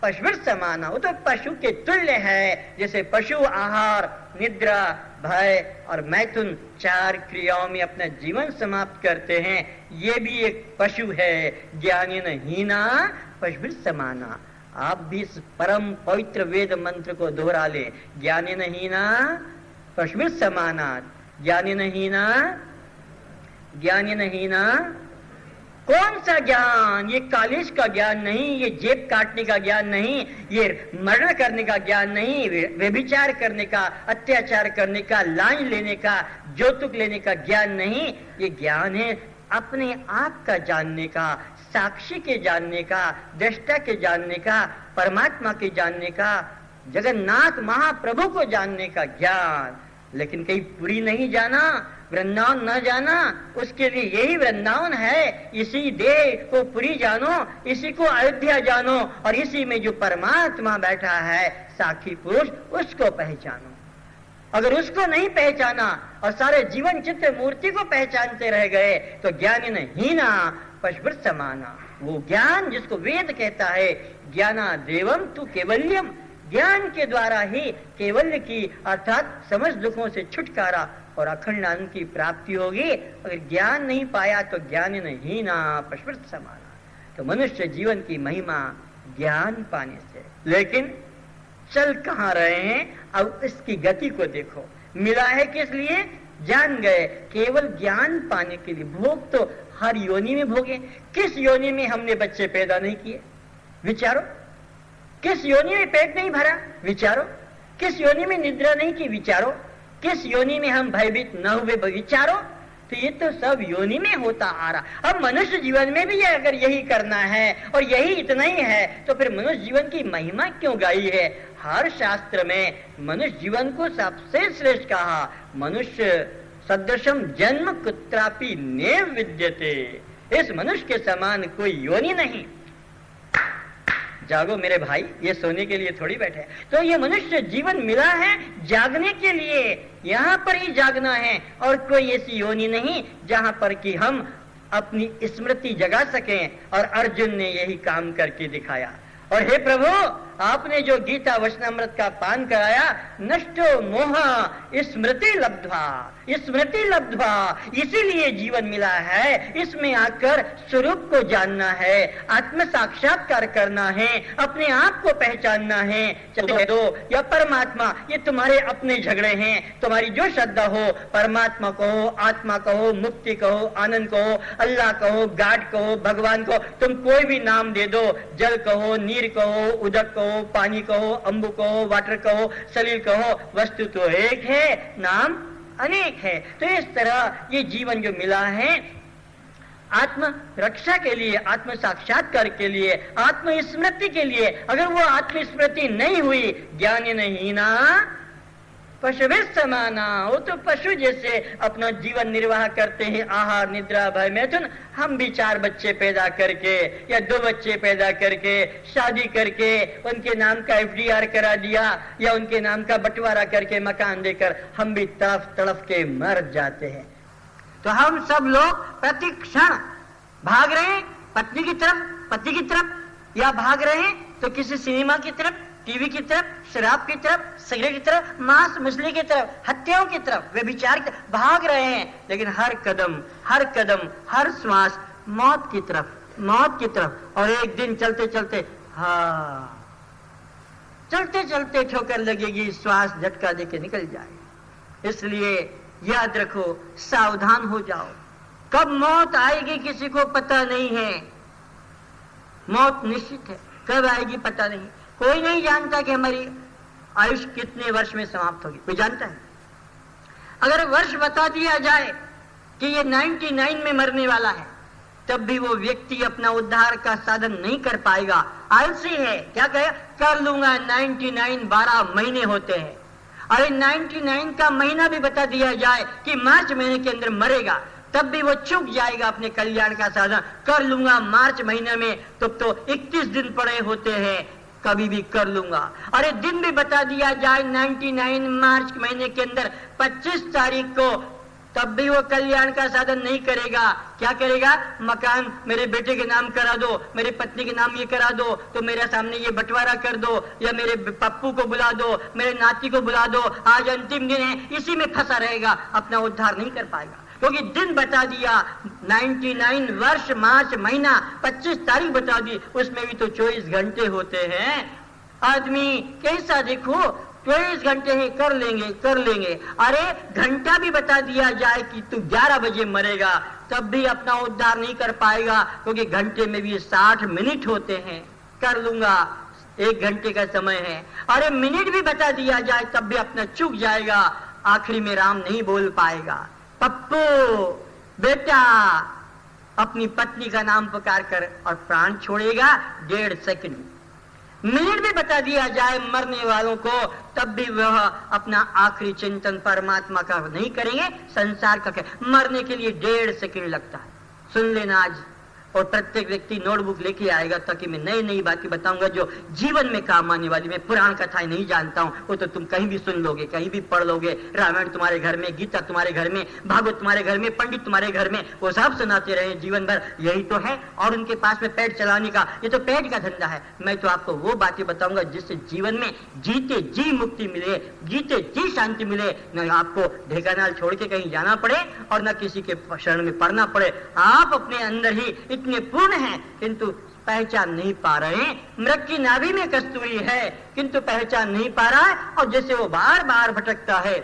पशु समाना। वो तो पशु के तुल्य है। जैसे पशु आहार, निद्रा, भय और मैथुन चार क्रियाओं में अपना जीवन समाप्त करते हैं, ये भी एक पशु है। ज्ञानी नहीं ना, पशु समाना। आप भी इस परम पवित्र वेद मंत्र को दोहरा ले, ज्ञानी नहीं ना, पशु समाना। ज्ञानी नहीं ना, ज्ञानी नहीं ना। कौन सा ज्ञान? ये कॉलेज का ज्ञान नहीं, ये जेब काटने का ज्ञान नहीं, ये मर्डर करने का ज्ञान नहीं, व्यभिचार करने का, अत्याचार करने का, लांच लेने का, जोतुक लेने का ज्ञान नहीं। ये ज्ञान है अपने आप का जानने का, साक्षी के जानने का, दृष्टा के जानने का, परमात्मा के जानने का, जगन्नाथ महाप्रभु को जानने का ज्ञान। लेकिन कहीं पुरी नहीं जाना, वृंदावन न जाना, उसके लिए यही वृंदावन है। इसी देह को पुरी जानो, इसी को अयोध्या जानो, और इसी में जो परमात्मा बैठा है साक्षी पुरुष, उसको पहचानो। अगर उसको नहीं पहचाना और सारे जीवन चित्र मूर्ति को पहचानते रह गए तो ज्ञानी नहीं ना, पशु समाना। वो ज्ञान जिसको वेद कहता है ज्ञाना देवम तु केवल्यम, ज्ञान के द्वारा ही केवल्य की अर्थात समस्त दुखों से छुटकारा और अखंड आनंद की प्राप्ति होगी। अगर ज्ञान नहीं पाया तो ज्ञान नहीं ना, पशु समाना। तो मनुष्य जीवन की महिमा ज्ञान पाने से। लेकिन चल कहाँ रहे हैं? अब इसकी गति को देखो। मिला है किस लिए? जान गए केवल ज्ञान पाने के लिए। भोग तो हर योनि में भोगे। किस योनि में हमने बच्चे पैदा नहीं किए? विचारो। किस योनि में पेट नहीं भरा? विचारो। किस योनि में निद्रा नहीं की? विचारो। किस योनि में हम भयभीत न हुए? विचारो। तो ये तो सब योनि में होता आ रहा। अब मनुष्य जीवन में भी अगर यही करना है और यही इतना ही है तो फिर मनुष्य जीवन की महिमा क्यों गाई है? हर शास्त्र में मनुष्य जीवन को सबसे श्रेष्ठ कहा। मनुष्य सदृशम जन्म कुत्रापि नैव विद्यते। इस मनुष्य के समान कोई योनि नहीं। जागो मेरे भाई, ये सोने के लिए थोड़ी बैठे। तो ये मनुष्य जीवन मिला है जागने के लिए, यहाँ पर ही जागना है। और कोई ऐसी योनि नहीं जहाँ पर कि हम अपनी स्मृति जगा सकें। और अर्जुन ने यही काम करके दिखाया। और हे प्रभु, आपने जो गीता वचनामृत का पान कराया, नष्टो मोह स्मृति लब्ध्वा, स्मृति लब्ध्वा, इसीलिए जीवन मिला है। इसमें आकर स्वरूप को जानना है, आत्म साक्षात्कार करना है, अपने आप को पहचानना है। चलो दो या परमात्मा, ये तुम्हारे अपने झगड़े हैं। तुम्हारी जो श्रद्धा हो, परमात्मा कहो, आत्मा कहो, मुक्ति कहो, आनंद कहो, अल्लाह कहो, गाड कहो, भगवान कहो, तुम कोई भी नाम दे दो। जल कहो, नीर कहो, उदक कहो, पानी कहो, अम्बु कहो, वाटर कहो, सलील कहो, वस्तु तो एक है, नाम अनेक है। तो इस तरह ये जीवन जो मिला है आत्म रक्षा के लिए, आत्म साक्षात्कार के लिए, आत्म स्मृति के लिए। अगर वो आत्म स्मृति नहीं हुई, ज्ञानी नहीं ना, पशु समाना। वो तो पशु जैसे अपना जीवन निर्वाह करते हैं, आहार, निद्रा, भय, मैथुन। हम भी 4 बच्चे पैदा करके या 2 बच्चे पैदा करके, शादी करके, उनके नाम का FDR करा दिया या उनके नाम का बंटवारा करके मकान देकर हम भी तड़फ तड़फ के मर जाते हैं। तो हम सब लोग प्रति क्षण भाग रहे हैं पत्नी की तरफ, पति की तरफ, या भाग रहे हैं तो किसी सिनेमा की तरफ, टीवी की तरफ, शराब की तरफ, सिगरेट की तरफ, मांस मछली की तरफ, हत्याओं की तरफ, व्यभिचार की तरफ भाग रहे हैं। लेकिन हर कदम, हर श्वास मौत की तरफ। और एक दिन चलते चलते ठोकर लगेगी, श्वास झटका देके निकल जाए। इसलिए याद रखो, सावधान हो जाओ। कब मौत आएगी किसी को पता नहीं है। मौत निश्चित है, कब आएगी पता नहीं। कोई नहीं जानता कि हमारी आयुष कितने वर्ष में समाप्त होगी, कोई जानता है? अगर वर्ष बता दिया जाए कि ये 99 में मरने वाला है, तब भी वो व्यक्ति अपना उद्धार का साधन नहीं कर पाएगा। आलसी है, क्या कहे, कर लूंगा 99, 12 महीने होते हैं। अरे 99 का महीना भी बता दिया जाए कि मार्च महीने के अंदर मरेगा, तब भी वो चूक जाएगा अपने कल्याण का साधन। कर लूंगा मार्च महीने में, तब तो 31 दिन पड़े होते हैं, कभी भी कर लूंगा। अरे दिन भी बता दिया जाए 99 मार्च महीने के अंदर 25 तारीख को, तब भी वो कल्याण का साधन नहीं करेगा। क्या करेगा? मकान मेरे बेटे के नाम करा दो, मेरी पत्नी के नाम ये करा दो, तो मेरे सामने ये बंटवारा कर दो, या मेरे पप्पू को बुला दो, मेरे नाती को बुला दो, आज अंतिम दिन है, इसी में फंसा रहेगा, अपना उद्धार नहीं कर पाएगा। क्योंकि दिन बता दिया 99, वर्ष, मार्च, महीना, 25 तारीख बता दी, उसमें भी तो 24 घंटे होते हैं। आदमी कैसा देखो, 24 घंटे ही कर लेंगे। अरे घंटा भी बता दिया जाए कि तू 11 बजे मरेगा, तब भी अपना उद्धार नहीं कर पाएगा, क्योंकि घंटे में भी 60 मिनट होते हैं। कर लूंगा, 1 घंटे का समय है। अरे मिनट भी बता दिया जाए, तब भी अपना चूक जाएगा, आखिरी में राम नहीं बोल पाएगा। पप्पू बेटा अपनी पत्नी का नाम पुकार कर और प्राण छोड़ेगा 1.5 सेकंड। मिनट भी बता दिया जाए मरने वालों को, तब भी वह अपना आखिरी चिंतन परमात्मा का नहीं करेंगे, संसार का मरने के लिए 1.5 सेकंड लगता है। सुन लेना आज, और प्रत्येक व्यक्ति नोटबुक लेके आएगा, ताकि मैं नई नई बातें बताऊंगा जो जीवन में काम आने वाली। मैं पुराण कथाएं नहीं जानता हूं, वो तो तुम कहीं भी सुन लोगे, कहीं भी पढ़ लोगे। रामायण तुम्हारे घर में, गीता तुम्हारे घर में, भागवत तुम्हारे घर में, पंडित तुम्हारे घर में, वो सब सुनाते रहे जीवन भर, यही तो है। और उनके पास में पेट चलाने का, ये तो पेट का धंधा है। मैं तो आपको वो बातें बताऊंगा जिससे जीवन में जीते जी मुक्ति मिले, जीते जी शांति मिले, न आपको ढेकानाल छोड़ के कहीं जाना पड़े और न किसी के शरण में पड़ना पड़े। आप अपने अंदर ही इतने पूर्ण हैं, किंतु पहचान नहीं पा रहे हैं। मृग की नाभि में कस्तूरी है, किंतु पहचान नहीं पा रहा है, और जैसे वो बार बार भटकता है,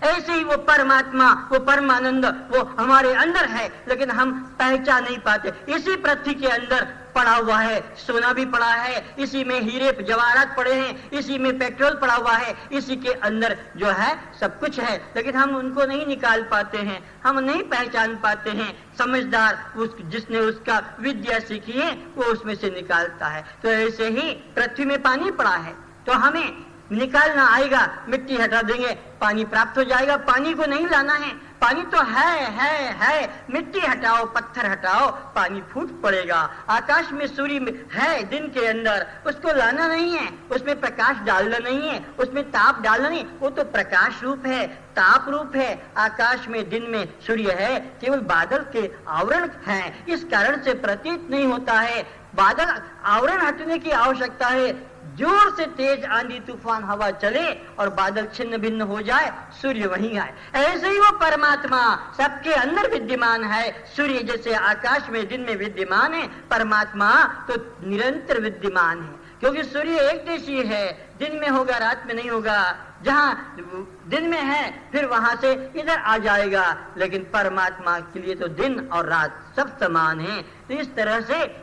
ऐसे ही वो परमात्मा, वो परमानंद, वो हमारे अंदर है, लेकिन हम पहचान नहीं पाते। इसी पृथ्वी के अंदर पड़ा हुआ है, सोना भी पड़ा है, इसी में हीरे जवाहरात पड़े हैं, इसी में पेट्रोल पड़ा हुआ है, इसी के अंदर जो है सब कुछ है, लेकिन हम उनको नहीं निकाल पाते हैं, हम नहीं पहचान पाते हैं। समझदार जिसने उसका विद्या सीखी है, वो उसमें से निकालता है। तो ऐसे ही पृथ्वी में पानी पड़ा है, तो हमें निकालना आएगा, मिट्टी हटा देंगे, पानी प्राप्त हो जाएगा। पानी को नहीं लाना है, पानी तो है, मिट्टी हटाओ, पत्थर हटाओ, पानी फूट पड़ेगा। आकाश में सूर्य है दिन के अंदर, उसको लाना नहीं है, उसमें प्रकाश डालना नहीं है, उसमें ताप डालना नहीं, वो तो प्रकाश रूप है, ताप रूप है। आकाश में दिन में सूर्य है, केवल बादल के आवरण है, इस कारण से प्रतीत नहीं होता है। बादल आवरण हटने की आवश्यकता है, जोर से तेज आंधी तूफान हवा चले और बादल छिन्न भिन्न हो जाए, सूर्य वहीं आए। ऐसे ही वो परमात्मा सबके अंदर विद्यमान है। सूर्य जैसे आकाश में दिन में विद्यमान है, परमात्मा तो निरंतर विद्यमान है, क्योंकि सूर्य एक देशी है, दिन में होगा रात में नहीं होगा। जहाँ दिन में है फिर वहां से इधर आ जाएगा, लेकिन परमात्मा के लिए तो दिन और रात सब समान है। तो इस तरह से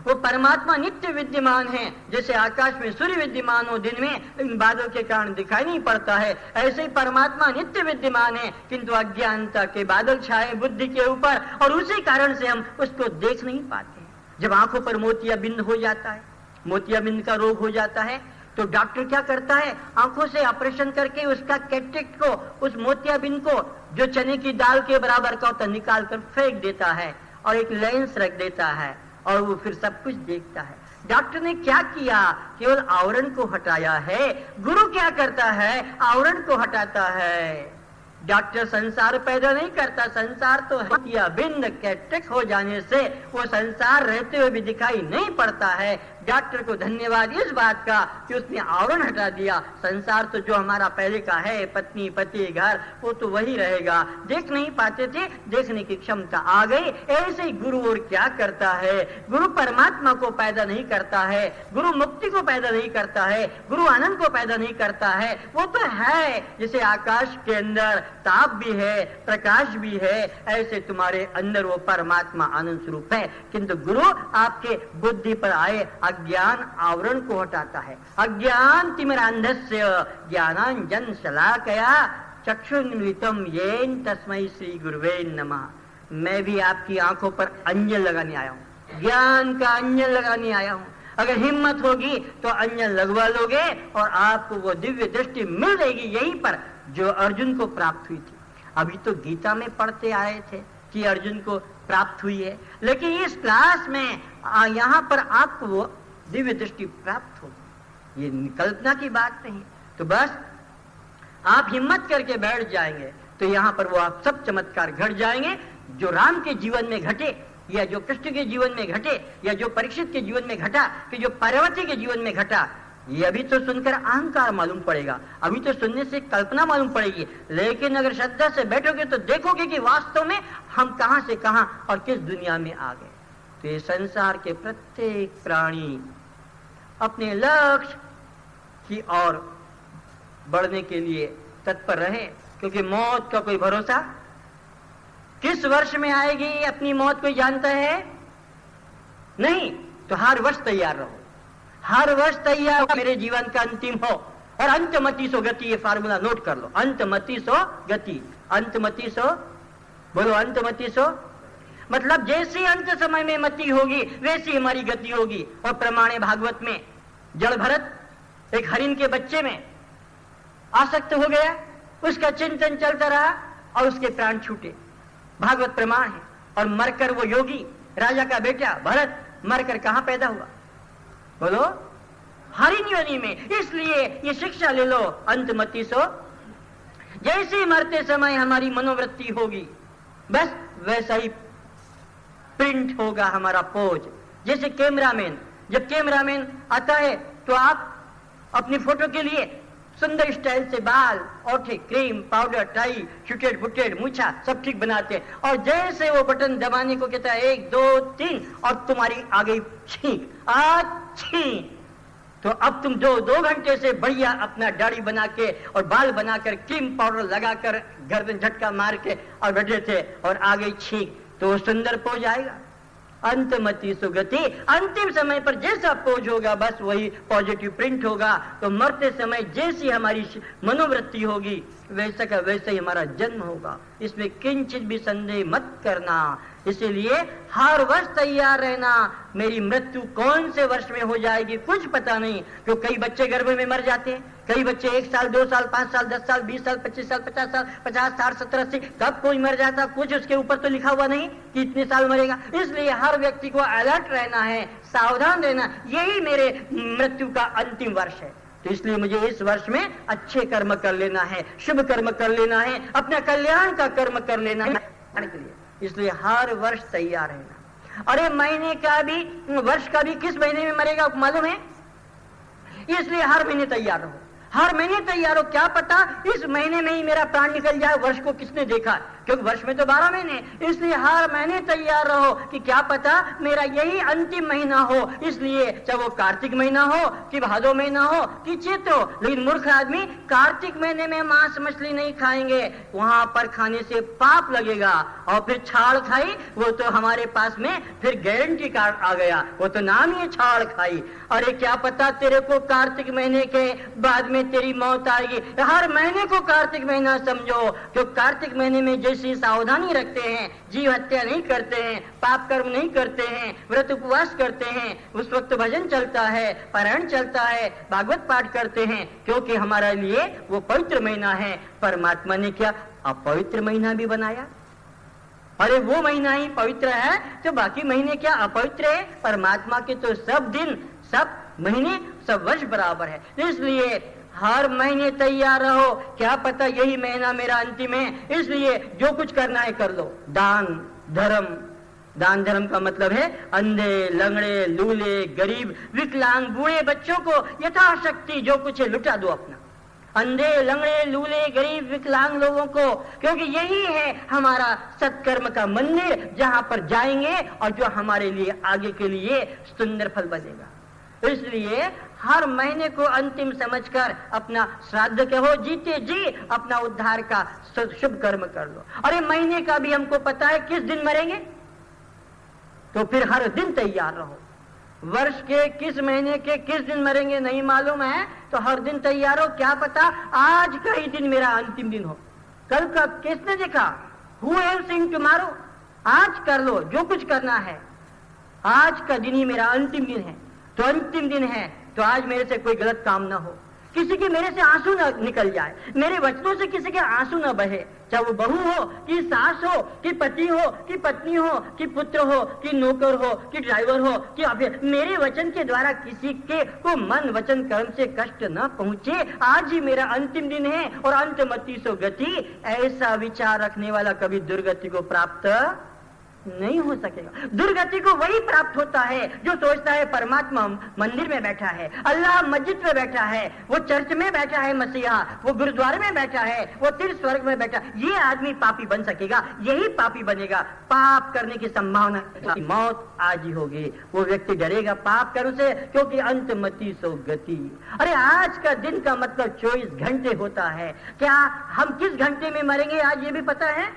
वो परमात्मा नित्य विद्यमान है। जैसे आकाश में सूर्य विद्यमान हो दिन में, लेकिन बादल के कारण दिखाई नहीं पड़ता है, ऐसे ही परमात्मा नित्य विद्यमान है, किंतु अज्ञानता के बादल छाए बुद्धि के ऊपर, और उसी कारण से हम उसको देख नहीं पाते हैं। जब आंखों पर मोतियाबिंद हो जाता है, मोतियाबिंद का रोग हो जाता है, तो डॉक्टर क्या करता है, आंखों से ऑपरेशन करके उसका कैटरेक्ट को, उस मोतियाबिंद को जो चने की दाल के बराबर का होता, निकाल कर फेंक देता है और एक लेंस रख देता है, और वो फिर सब कुछ देखता है। डॉक्टर ने क्या किया, केवल आवरण को हटाया है। गुरु क्या करता है, आवरण को हटाता है। डॉक्टर संसार पैदा नहीं करता, संसार तो है बिंद कैटरेक्ट हो जाने से वो संसार रहते हुए भी दिखाई नहीं पड़ता है। डॉक्टर को धन्यवाद इस बात का कि उसने आवरण हटा दिया। संसार तो जो हमारा पहले का है, पत्नी पति घर, वो तो वही रहेगा। देख नहीं पाते थे, देखने की क्षमता आ गई। ऐसे ही गुरु और क्या करता है? गुरु परमात्मा को पैदा नहीं करता है, गुरु मुक्ति को पैदा नहीं करता है, गुरु आनंद को पैदा नहीं करता है। वो तो है, जैसे आकाश के अंदर ताप भी है, प्रकाश भी है, ऐसे तुम्हारे अंदर वो परमात्मा आनंद स्वरूप है। किंतु गुरु आपके बुद्धि पर आए अज्ञान आवरण को हटाता है। अज्ञान तिमिरांधस्य ज्ञानांजन शलाकया चक्षुन्मिलितम येन तस्मै श्री गुरुवे नमः। मैं भी आपकी आंखों पर अंजन लगाने आया हूँ, ज्ञान का अंजन लगाने आया हूँ। अगर हिम्मत होगी तो अंजन लगवा लोगे और आपको वो दिव्य दृष्टि मिल जाएगी यहीं पर जो अर्जुन को प्राप्त हुई थी। अभी तो गीता में पढ़ते आए थे कि अर्जुन को प्राप्त हुई है, लेकिन इस क्लास में यहाँ पर आपको वो दिव्य दृष्टि प्राप्त होगी। ये कल्पना की बात नहीं। तो बस आप हिम्मत करके बैठ जाएंगे तो यहाँ पर वो आप सब चमत्कार घट जाएंगे जो राम के जीवन में घटे, या जो कृष्ण के जीवन में घटे, या जो परीक्षित के जीवन में घटा, कि जो पार्वती के जीवन में घटा। ये अभी तो सुनकर अहंकार मालूम पड़ेगा, अभी तो सुनने से कल्पना मालूम पड़ेगी, लेकिन अगर श्रद्धा से बैठोगे तो देखोगे कि वास्तव में हम कहां से कहां और किस दुनिया में आ गए। तो ये संसार के प्रत्येक प्राणी अपने लक्ष्य की ओर बढ़ने के लिए तत्पर रहे, क्योंकि मौत का कोई भरोसा किस वर्ष में आएगी अपनी मौत कोई जानता है नहीं। तो हर वर्ष तैयार रहो, हर वर्ष तैयार हो, मेरे जीवन का अंतिम हो। और अंतमति सो गति, ये फार्मूला नोट कर लो, अंतमति सो गति। अंतमति सो बोलो, अंतमति सो मतलब जैसी अंत समय में मति होगी वैसी हमारी गति होगी। और प्रमाणे भागवत में जड़ भरत एक हरिण के बच्चे में आसक्त हो गया, उसका चिंतन चलता रहा और उसके प्राण छूटे, भागवत प्रमाण है। और मरकर वो योगी राजा का बेटा भरत मरकर कहां पैदा हुआ बोलो, हरिण योनि में। इसलिए ये शिक्षा ले लो, अंतमति सो। जैसे मरते समय हमारी मनोवृत्ति होगी बस वैसा ही प्रिंट होगा हमारा पोज। जैसे कैमरामैन, जब कैमरामैन आता है तो आप अपनी फोटो के लिए सुंदर स्टाइल से बाल, ओठे, क्रीम, पाउडर, टाई, छुटेड बुटेड, मूछा सब ठीक बनाते हैं। और जैसे वो बटन दबाने को कहता है 1 2 3 और तुम्हारी आ गई छींक, अच्छी। तो अब तुम 2 घंटे से बढ़िया अपना दाढ़ी बना के और बाल बनाकर क्रीम पाउडर लगाकर गर्दन झटका मार के और बैठे थे और आ गई छींक, तो सुंदर पोज आएगा। अंतमति सुगति, अंतिम समय पर जैसा पोज होगा बस वही पॉजिटिव प्रिंट होगा। तो मरते समय जैसी हमारी मनोवृत्ति होगी वैसा का वैसा ही हमारा जन्म होगा, इसमें किंचित भी संदेह मत करना। इसीलिए हर वर्ष तैयार रहना। मेरी मृत्यु कौन से वर्ष में हो जाएगी कुछ पता नहीं, क्यों कई बच्चे गर्भ में मर जाते हैं, कई बच्चे 1 साल 2 साल 5 साल 10 साल 20 साल 25 साल 50 साल 50 60 70 80 कब कोई मर जाता, कुछ उसके ऊपर तो लिखा हुआ नहीं कि इतने साल मरेगा। इसलिए हर व्यक्ति को अलर्ट रहना है, सावधान रहना। यही मेरे मृत्यु का अंतिम वर्ष है, तो इसलिए मुझे इस वर्ष में अच्छे कर्म कर लेना है, शुभ कर्म कर लेना है, अपना कल्याण का कर्म कर लेना है के लिए। इसलिए हर वर्ष तैयार रहना। अरे महीने का भी, वर्ष का भी किस महीने में मरेगा मालूम है, इसलिए हर महीने तैयार रहो, हर महीने तैयार हो। क्या पता इस महीने में ही मेरा प्राण निकल जाए, वर्ष को किसने देखा, क्योंकि वर्ष में तो 12 महीने, इसलिए हर महीने तैयार रहो कि क्या पता मेरा यही अंतिम महीना हो। इसलिए चाहे वो कार्तिक महीना हो कि भादो महीना हो कि चैत्र हो, लेकिन मूर्ख आदमी कार्तिक महीने में मांस मछली नहीं खाएंगे, वहां पर खाने से पाप लगेगा। और फिर छाड़ खाई, वो तो हमारे पास में फिर गारंटी कार्ड आ गया, वो तो नाम ही छाड़ खाई। अरे क्या पता तेरे को कार्तिक महीने के बाद में तेरी मौत आएगी। हर महीने को कार्तिक महीना समझो, क्योंकि कार्तिक महीने में जैसी सावधानी रखते हैं, जीव हत्या नहीं करते हैं, पाप कर्म नहीं करते हैं, व्रत उपवास करते हैं, उस वक्त भजन चलता है, पारायण चलता है, भागवत पाठ करते हैं, क्योंकि हमारे लिए वो पवित्र महीना है। परमात्मा ने क्या अपवित्र महीना भी बनाया? अरे वो महीना ही पवित्र है तो बाकी महीने क्या अपवित्र है? परमात्मा के तो सब दिन, सब महीने, सब वर्ष बराबर है। इसलिए हर महीने तैयार रहो, क्या पता यही महीना मेरा अंतिम है। इसलिए जो कुछ करना है कर लो, दान धर्म, दान धर्म का मतलब है अंधे, लंगड़े, लूले, गरीब, विकलांग, बूढ़े बच्चों को यथाशक्ति जो कुछ है लुटा दो अपना। अंधे, लंगड़े, लूले, गरीब, विकलांग लोगों को, क्योंकि यही है हमारा सत्कर्म का मंदिर, जहां पर जाएंगे और जो हमारे लिए आगे के लिए सुंदर फल बनेगा। इसलिए हर महीने को अंतिम समझकर अपना श्राद्ध कहो, जीते जी अपना उद्धार का शुभ कर्म कर लो। अरे महीने का भी हमको पता है किस दिन मरेंगे, तो फिर हर दिन तैयार रहो। वर्ष के किस महीने के किस दिन मरेंगे नहीं मालूम है, तो हर दिन तैयार हो। क्या पता आज का ही दिन मेरा अंतिम दिन हो। कल का किसने देखा? Who else in tomorrow? आज कर लो जो कुछ करना है। आज का दिन ही मेरा अंतिम दिन है, तो अंतिम दिन है तो आज मेरे से कोई गलत काम ना हो, किसी के मेरे से आंसू न निकल जाए, मेरे वचनों से किसी के आंसू न बहे, चाहे वो बहू हो कि सास हो कि पति हो कि पत्नी हो कि पुत्र हो कि नौकर हो कि ड्राइवर हो कि अभी मेरे वचन के द्वारा किसी के को मन वचन कर्म से कष्ट न पहुंचे। आज ही मेरा अंतिम दिन है और अंतमति सो गति। ऐसा विचार रखने वाला कभी दुर्गति को प्राप्त नहीं हो सकेगा। दुर्गति को वही प्राप्त होता है जो सोचता है परमात्मा मंदिर में बैठा है, अल्लाह मस्जिद में बैठा है, वो चर्च में बैठा है मसीहा, वो गुरुद्वारे में बैठा है, वो तीर्थ स्वर्ग में बैठा। ये आदमी पापी बन सकेगा, यही पापी बनेगा। पाप करने की संभावना, मौत आज ही होगी। वो व्यक्ति डरेगा पाप करने से, क्योंकि अंतमति सो गति। अरे आज का दिन का मतलब 24 घंटे होता है। क्या हम किस घंटे में मरेंगे आज ये भी पता है?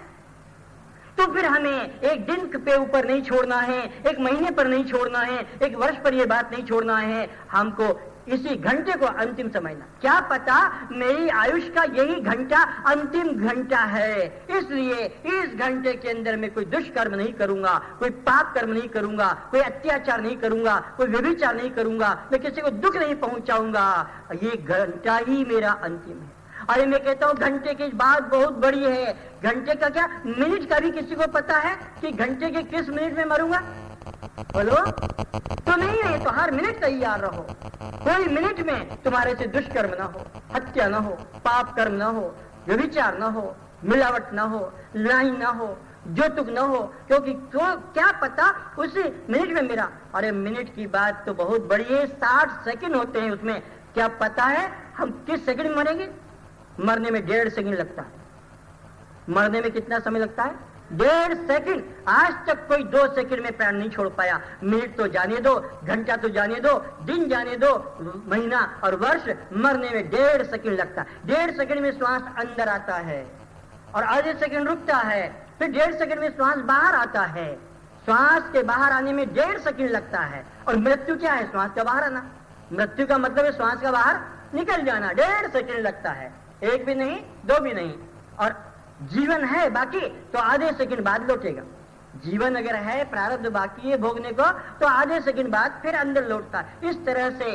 तो फिर हमें एक दिन पे ऊपर नहीं छोड़ना है, एक महीने पर नहीं छोड़ना है, एक वर्ष पर यह बात नहीं छोड़ना है। हमको इसी घंटे को अंतिम समझना। क्या पता मेरी आयुष का यही घंटा अंतिम घंटा है, इसलिए इस घंटे के अंदर मैं कोई दुष्कर्म नहीं करूंगा, कोई पाप कर्म नहीं करूंगा, कोई अत्याचार नहीं करूंगा, कोई व्यभिचार नहीं करूंगा, मैं किसी को दुख नहीं पहुंचाऊंगा। ये घंटा ही मेरा अंतिम है। अरे मैं कहता हूँ घंटे की बात बहुत बड़ी है। घंटे का क्या, मिनट का भी किसी को पता है कि घंटे के किस मिनट में मरूंगा? बोलो तो नहीं है। तो हर मिनट तैयार रहो। कोई मिनट में तुम्हारे से दुष्कर्म ना हो, हत्या ना हो, पाप कर्म ना हो, व्यभिचार ना हो, मिलावट ना हो, लड़ाई ना हो, जोतुक ना हो, क्योंकि तो क्या पता उस मिनट में मेरा। अरे मिनट की बात तो बहुत बड़ी है, 60 सेकंड होते हैं उसमें। क्या पता है हम किस सेकंड में मरेंगे? मरने में 1.5 सेकंड लगता है। मरने में कितना समय लगता है? 1.5 सेकंड। आज तक कोई 2 सेकंड में प्राण नहीं छोड़ पाया। मिनट तो जाने दो, घंटा तो जाने दो, दिन जाने दो, महीना और वर्ष, मरने में 1.5 सेकंड लगता है। 1.5 सेकंड में श्वास अंदर आता है और आधे सेकंड रुकता है, फिर 1.5 सेकंड में श्वास बाहर आता है। श्वास के बाहर आने में 1.5 सेकंड लगता है। और मृत्यु क्या है? श्वास का बाहर आना। मृत्यु का मतलब है श्वास का बाहर निकल जाना। 1.5 सेकंड लगता है, एक भी नहीं, 2 भी नहीं। और जीवन है बाकी तो आधे सेकंड बाद लौटेगा। जीवन अगर है, प्रारब्ध बाकी है भोगने को, तो आधे सेकंड बाद फिर अंदर लौटता है। इस तरह से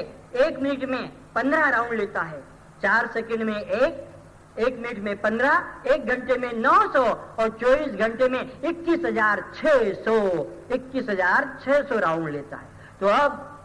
1 मिनट में 15 राउंड लेता है, 4 सेकंड में 1 मिनट में 15, 1 घंटे में 900 और 24 घंटे में 21,600 राउंड लेता है। तो अब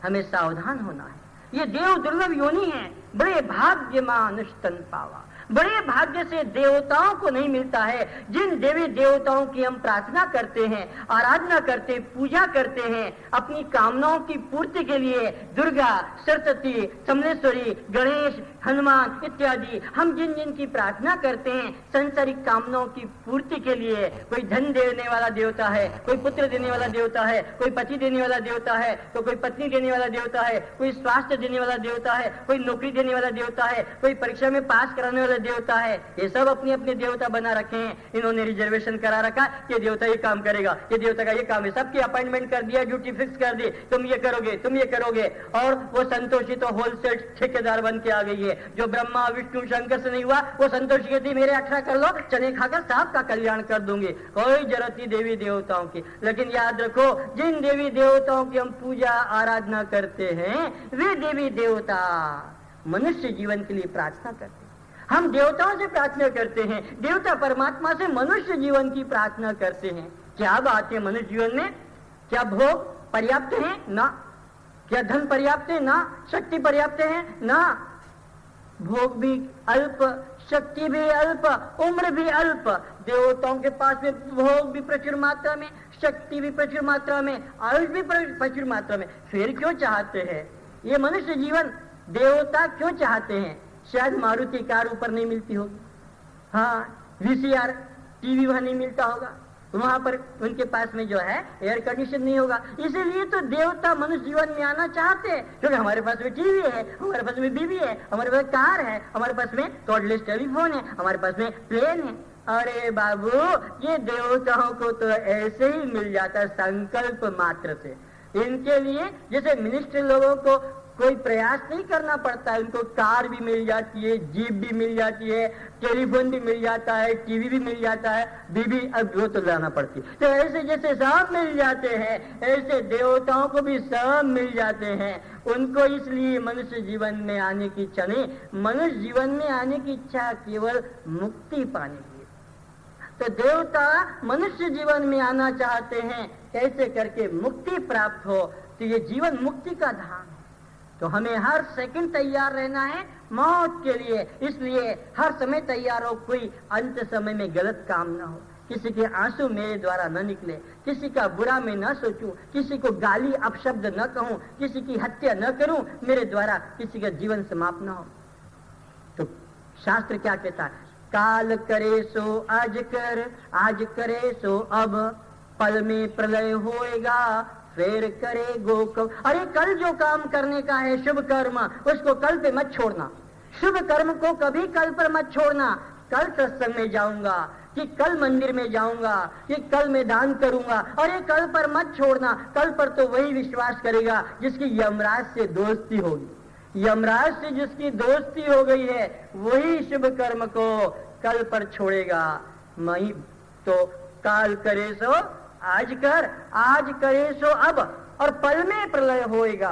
हमें सावधान होना है। ये देव दुर्लभ योनि है। बड़े भाग्य मानुष तन पावा। बड़े भाग्य से देवताओं को नहीं मिलता है। जिन देवी देवताओं की हम प्रार्थना करते हैं, आराधना करते, पूजा करते हैं अपनी कामनाओं की पूर्ति के लिए, दुर्गा, सरस्वती, समलेश्वरी, गणेश, हनुमान इत्यादि, हम जिन जिन की प्रार्थना करते हैं सांसारिक कामनाओं की पूर्ति के लिए, कोई धन देने वाला देवता है, कोई पुत्र देने वाला देवता है, कोई पति देने वाला देवता है, तो कोई पत्नी देने वाला देवता है, कोई स्वास्थ्य देने वाला देवता है, कोई नौकरी देने वाला देवता है, कोई परीक्षा में पास कराने वाला देवता है। ये सब अपने अपने देवता बना रखे हैं। इन्होंने रिजर्वेशन करा रखा, ये देवता ये काम करेगा, ये देवता का ये काम है, सबकी अपॉइंटमेंट कर दिया, ड्यूटी फिक्स कर दी, तुम ये करोगे, तुम ये करोगे। और वो संतोषी तो होलसेल ठेकेदार बन के आ गई है। जो ब्रह्मा विष्णु शंकर से नहीं हुआ, वो संतोषी कहती मेरे 18 कर लो, चने खाकर सबका कल्याण कर दूंगी, कोई जरूरत नहीं देवी देवताओं की। लेकिन याद रखो, जिन देवी देवताओं की हम पूजा आराधना करते हैं, वे देवी देवता मनुष्य जीवन के लिए प्रार्थना करते हैं। हम देवताओं से प्रार्थना करते हैं, देवता परमात्मा से मनुष्य जीवन की प्रार्थना करते हैं। क्या बात है मनुष्य जीवन में? क्या भोग पर्याप्त है? ना। क्या धन पर्याप्त है? ना। शक्ति पर्याप्त है? ना। भोग भी अल्प, शक्ति भी अल्प, उम्र भी अल्प, देवताओं के पास में भोग भी प्रचुर मात्रा में, शक्ति भी प्रचुर मात्रा में, आयुष भी प्रचुर मात्रा में, फिर क्यों चाहते हैं ये मनुष्य जीवन? देवता क्यों चाहते हैं? शायद मारुति कार ऊपर नहीं मिलती होगी, हाँ VCR टीवी वहां नहीं मिलता होगा, वहां पर उनके पास में जो है एयर कंडीशन नहीं होगा, इसीलिए तो देवता मनुष्य जीवन में आना चाहते हैं, क्योंकि हमारे पास में टीवी है, हमारे पास में बीवी है, हमारे पास कार है, हमारे पास में कॉर्डलेस टेलीफोन है, हमारे पास में प्लेन है। अरे बाबू, ये देवताओं को तो ऐसे ही मिल जाता है संकल्प मात्र से। इनके लिए जैसे मिनिस्टर लोगों को कोई प्रयास नहीं करना पड़ता है, उनको कार भी मिल जाती है, जीप भी मिल जाती है, टेलीफोन भी मिल जाता है, टीवी भी मिल जाता है, बीबी अब वो तो लाना पड़ती है। तो ऐसे जैसे सब मिल जाते हैं, ऐसे देवताओं को भी सब मिल जाते हैं। उनको इसलिए मनुष्य जीवन में आने की इच्छा नहीं, मनुष्य जीवन में आने की इच्छा केवल मुक्ति पाने की। तो देवता मनुष्य जीवन में आना चाहते हैं, कैसे करके मुक्ति प्राप्त हो। तो ये जीवन मुक्ति का धाम है, तो हमें हर सेकंड तैयार रहना है मौत के लिए। इसलिए हर समय तैयार हो, कोई अंत समय में गलत काम ना हो, किसी के आंसू मेरे द्वारा न निकले, किसी का बुरा मैं न सोचूं, किसी को गाली अपशब्द न कहूं, किसी की हत्या न करूं, मेरे द्वारा किसी का जीवन समाप्त न हो। तो शास्त्र क्या कहता है? काल करे सो आज कर, आज करे सो अब, पल में प्रलय होएगा फिर करेगो कब। अरे कल जो काम करने का है शुभ कर्म, उसको कल पे मत छोड़ना। शुभ कर्म को कभी कल पर मत छोड़ना। कल सत्संग में जाऊंगा, कि कल मंदिर में जाऊंगा, कि कल मैं दान करूंगा, अरे कल पर मत छोड़ना। कल पर तो वही विश्वास करेगा जिसकी यमराज से दोस्ती होगी। यमराज से जिसकी दोस्ती हो गई है वही शुभ कर्म को कल पर छोड़ेगा। वही तो काल करे सो आज कर, आज करे सो अब, और पल में प्रलय होएगा।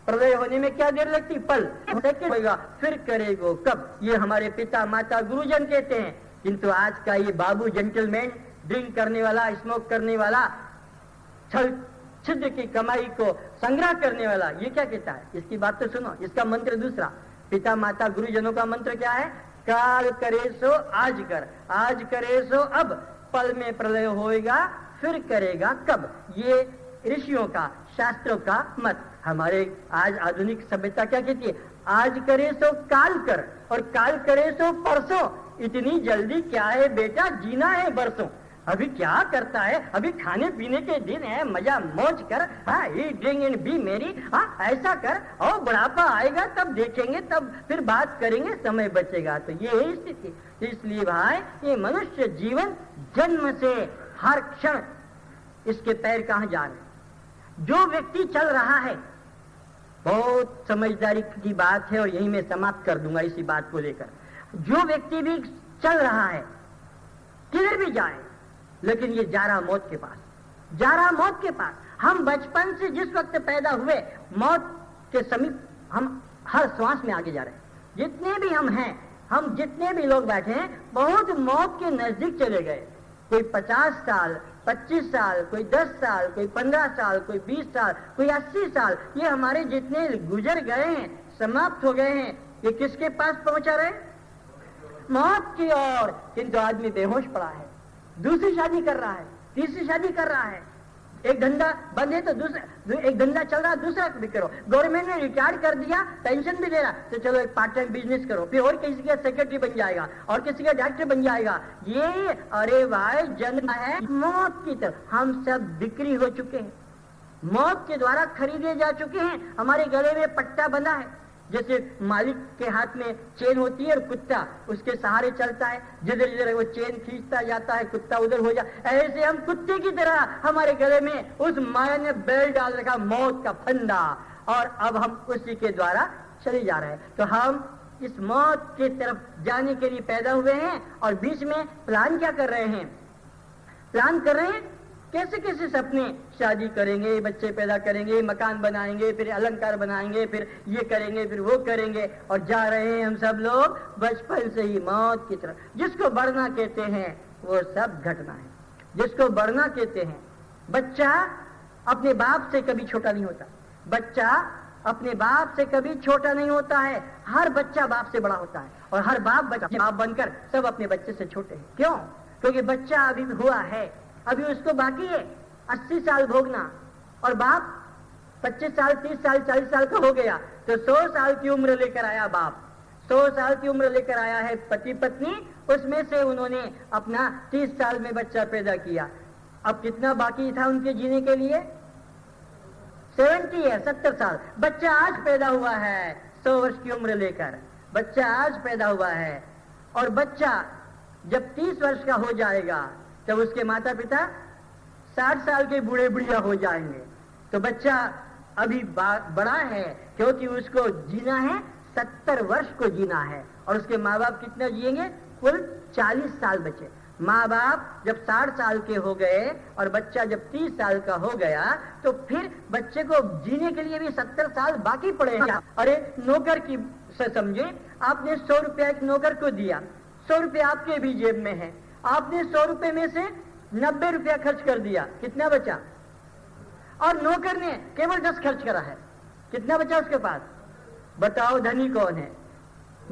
प्रलय होने में क्या देर लगती? पल, सेकंड होएगा, फिर करेगो कब। ये हमारे पिता माता गुरुजन कहते हैं, किंतु आज का ये बाबू जेंटलमैन, ड्रिंक करने वाला, स्मोक करने वाला, छल छिद्र की कमाई को संग्रह करने वाला, ये क्या कहता है? इसकी बात तो सुनो, इसका मंत्र दूसरा। पिता माता गुरुजनों का मंत्र क्या है? काल करे सो आज कर, आज करे सो अब, पल में प्रलय होएगा फिर करेगा कब। ये ऋषियों का, शास्त्रों का मत। हमारे आज आधुनिक सभ्यता क्या कहती है? आज करे सो काल कर, और काल करे सो परसों। इतनी जल्दी क्या है बेटा, जीना है बरसों। अभी क्या करता है? अभी खाने पीने के दिन है, मजा मौज कर, हाँ, ईट ड्रिंक एंड बी मेरी, हाँ ऐसा कर, और बुढ़ापा आएगा तब देखेंगे, तब फिर बात करेंगे, समय बचेगा। तो ये है स्थिति। इसलिए भाई, ये मनुष्य जीवन जन्म से हर क्षण इसके पैर कहां जा रहे। जो व्यक्ति चल रहा है, बहुत समझदारी की बात है और यही मैं समाप्त कर दूंगा इसी बात को लेकर। जो व्यक्ति भी चल रहा है, किधर भी जाए, लेकिन ये जा रहा मौत के पास, जा रहा मौत के पास। हम बचपन से जिस वक्त पैदा हुए, मौत के समीप हम हर श्वास में आगे जा रहे हैं। जितने भी हम हैं, हम जितने भी लोग बैठे हैं, बहुत मौत के नजदीक चले गए। कोई 50 साल, 25 साल, कोई 10 साल, कोई 15 साल, कोई 20 साल, कोई 80 साल, ये हमारे जितने गुजर गए हैं, समाप्त हो गए हैं, ये किसके पास पहुंचा रहे? मौत की ओर। किंतु आदमी बेहोश पड़ा है, दूसरी शादी कर रहा है, तीसरी शादी कर रहा है, एक धंधा बंद है तो दूसरा, एक धंधा चल रहा है दूसरा भी करो। गवर्नमेंट ने रिटायर कर दिया, पेंशन भी दे रहा, तो चलो एक पार्ट टाइम बिजनेस करो, फिर और किसी का सेक्रेटरी बन जाएगा, और किसी का डॉक्टर बन जाएगा। ये अरे भाई जन्म है मौत की तरफ। हम सब बिक्री हो चुके हैं, मौत के द्वारा खरीदे जा चुके हैं। हमारे गले में पट्टा बंधा है, जैसे मालिक के हाथ में चेन होती है और कुत्ता उसके सहारे चलता है, जिधर जिधर वो चेन खींचता जाता है कुत्ता उधर हो जाए। ऐसे हम कुत्ते की तरह हमारे गले में उस माया ने बेल्ट डाल रखा, मौत का फंदा, और अब हम उसी के द्वारा चले जा रहे हैं। तो हम इस मौत की तरफ जाने के लिए पैदा हुए हैं, और बीच में प्लान क्या कर रहे हैं? प्लान कर रहे हैं कैसे कैसे सपने, शादी करेंगे, बच्चे पैदा करेंगे, मकान बनाएंगे, फिर अलंकार बनाएंगे, फिर ये करेंगे, फिर वो करेंगे, और जा रहे हैं हम सब लोग बचपन से ही मौत की तरफ। जिसको बढ़ना कहते हैं वो सब घटना है, जिसको बढ़ना कहते हैं। बच्चा अपने बाप से कभी छोटा नहीं होता, बच्चा अपने बाप से कभी छोटा नहीं होता है। हर बच्चा बाप से बड़ा होता है और हर बाप बनकर सब अपने बच्चे से छोटे हैं। क्यों? क्योंकि बच्चा अभी हुआ है, अभी उसको बाकी है 80 साल भोगना, और बाप 25 साल 30 साल 40 साल का हो गया तो 100 साल की उम्र लेकर आया बाप, 100 साल की उम्र लेकर आया है पति पत्नी, उसमें से उन्होंने अपना 30 साल में बच्चा पैदा किया। अब कितना बाकी था उनके जीने के लिए? 70 है, 70 साल। बच्चा आज पैदा हुआ है 100 वर्ष की उम्र लेकर, बच्चा आज पैदा हुआ है, और बच्चा जब 30 वर्ष का हो जाएगा तब उसके माता पिता 60 साल के बूढ़े बुढ़िया हो जाएंगे। तो बच्चा अभी बड़ा है क्योंकि उसको जीना है 70 वर्ष को जीना है, और उसके माँ बाप कितना जिएंगे? कुल 40 साल बचे। माँ बाप जब 60 साल के हो गए और बच्चा जब 30 साल का हो गया तो फिर बच्चे को जीने के लिए भी 70 साल बाकी पड़ेगा। अरे नौकर की से समझे, आपने 100 रुपया एक नौकर को दिया, 100 रुपया आपके भी जेब में है, आपने 100 रुपये में से 90 रुपया खर्च कर दिया, कितना बचा? और नौकर ने केवल 10 खर्च करा है, कितना बचा उसके पास? बताओ धनी कौन है,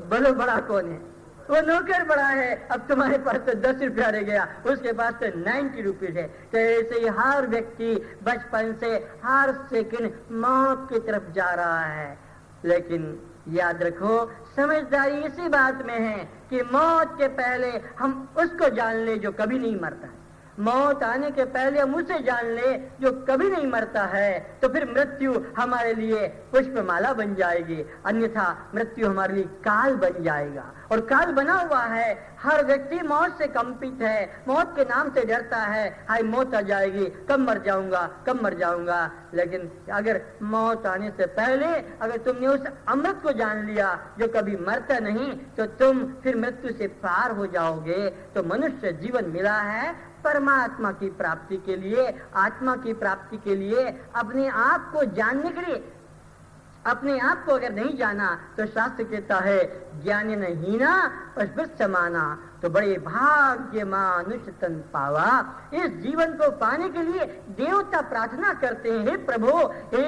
बोलो बड़ा कौन है? वो नौकर बड़ा है। अब तुम्हारे पास तो 10 रुपया रह गया, उसके पास तो 90 रुपीज है। तो ऐसे ही हर व्यक्ति बचपन से हर सेकंड मौत की तरफ जा रहा है। लेकिन याद रखो, समझदारी इसी बात में है कि मौत के पहले हम उसको जान ले जो कभी नहीं मरता है। मौत आने के पहले हम उसे जान ले जो कभी नहीं मरता है, तो फिर मृत्यु हमारे लिए पुष्पमाला बन जाएगी, अन्यथा मृत्यु हमारे लिए काल बन जाएगा। और काल बना हुआ है, हर व्यक्ति मौत से कंपित है, मौत के नाम से डरता है, हाय मौत आ जाएगी, कब मर जाऊंगा, कब मर जाऊंगा। लेकिन अगर मौत आने से पहले अगर तुमने उस अमृत को जान लिया जो कभी मरता नहीं, तो तुम फिर मृत्यु से पार हो जाओगे। तो मनुष्य जीवन मिला है परमात्मा की प्राप्ति के लिए, आत्मा की प्राप्ति के लिए, अपने आप को जानने के लिए। अपने आप को अगर नहीं जाना तो शास्त्र कहता है ज्ञान हीना पशु समाना, तो बड़े भाग्य मानुष तन पावा। इस जीवन को पाने के लिए देवता प्रार्थना करते हैं, हे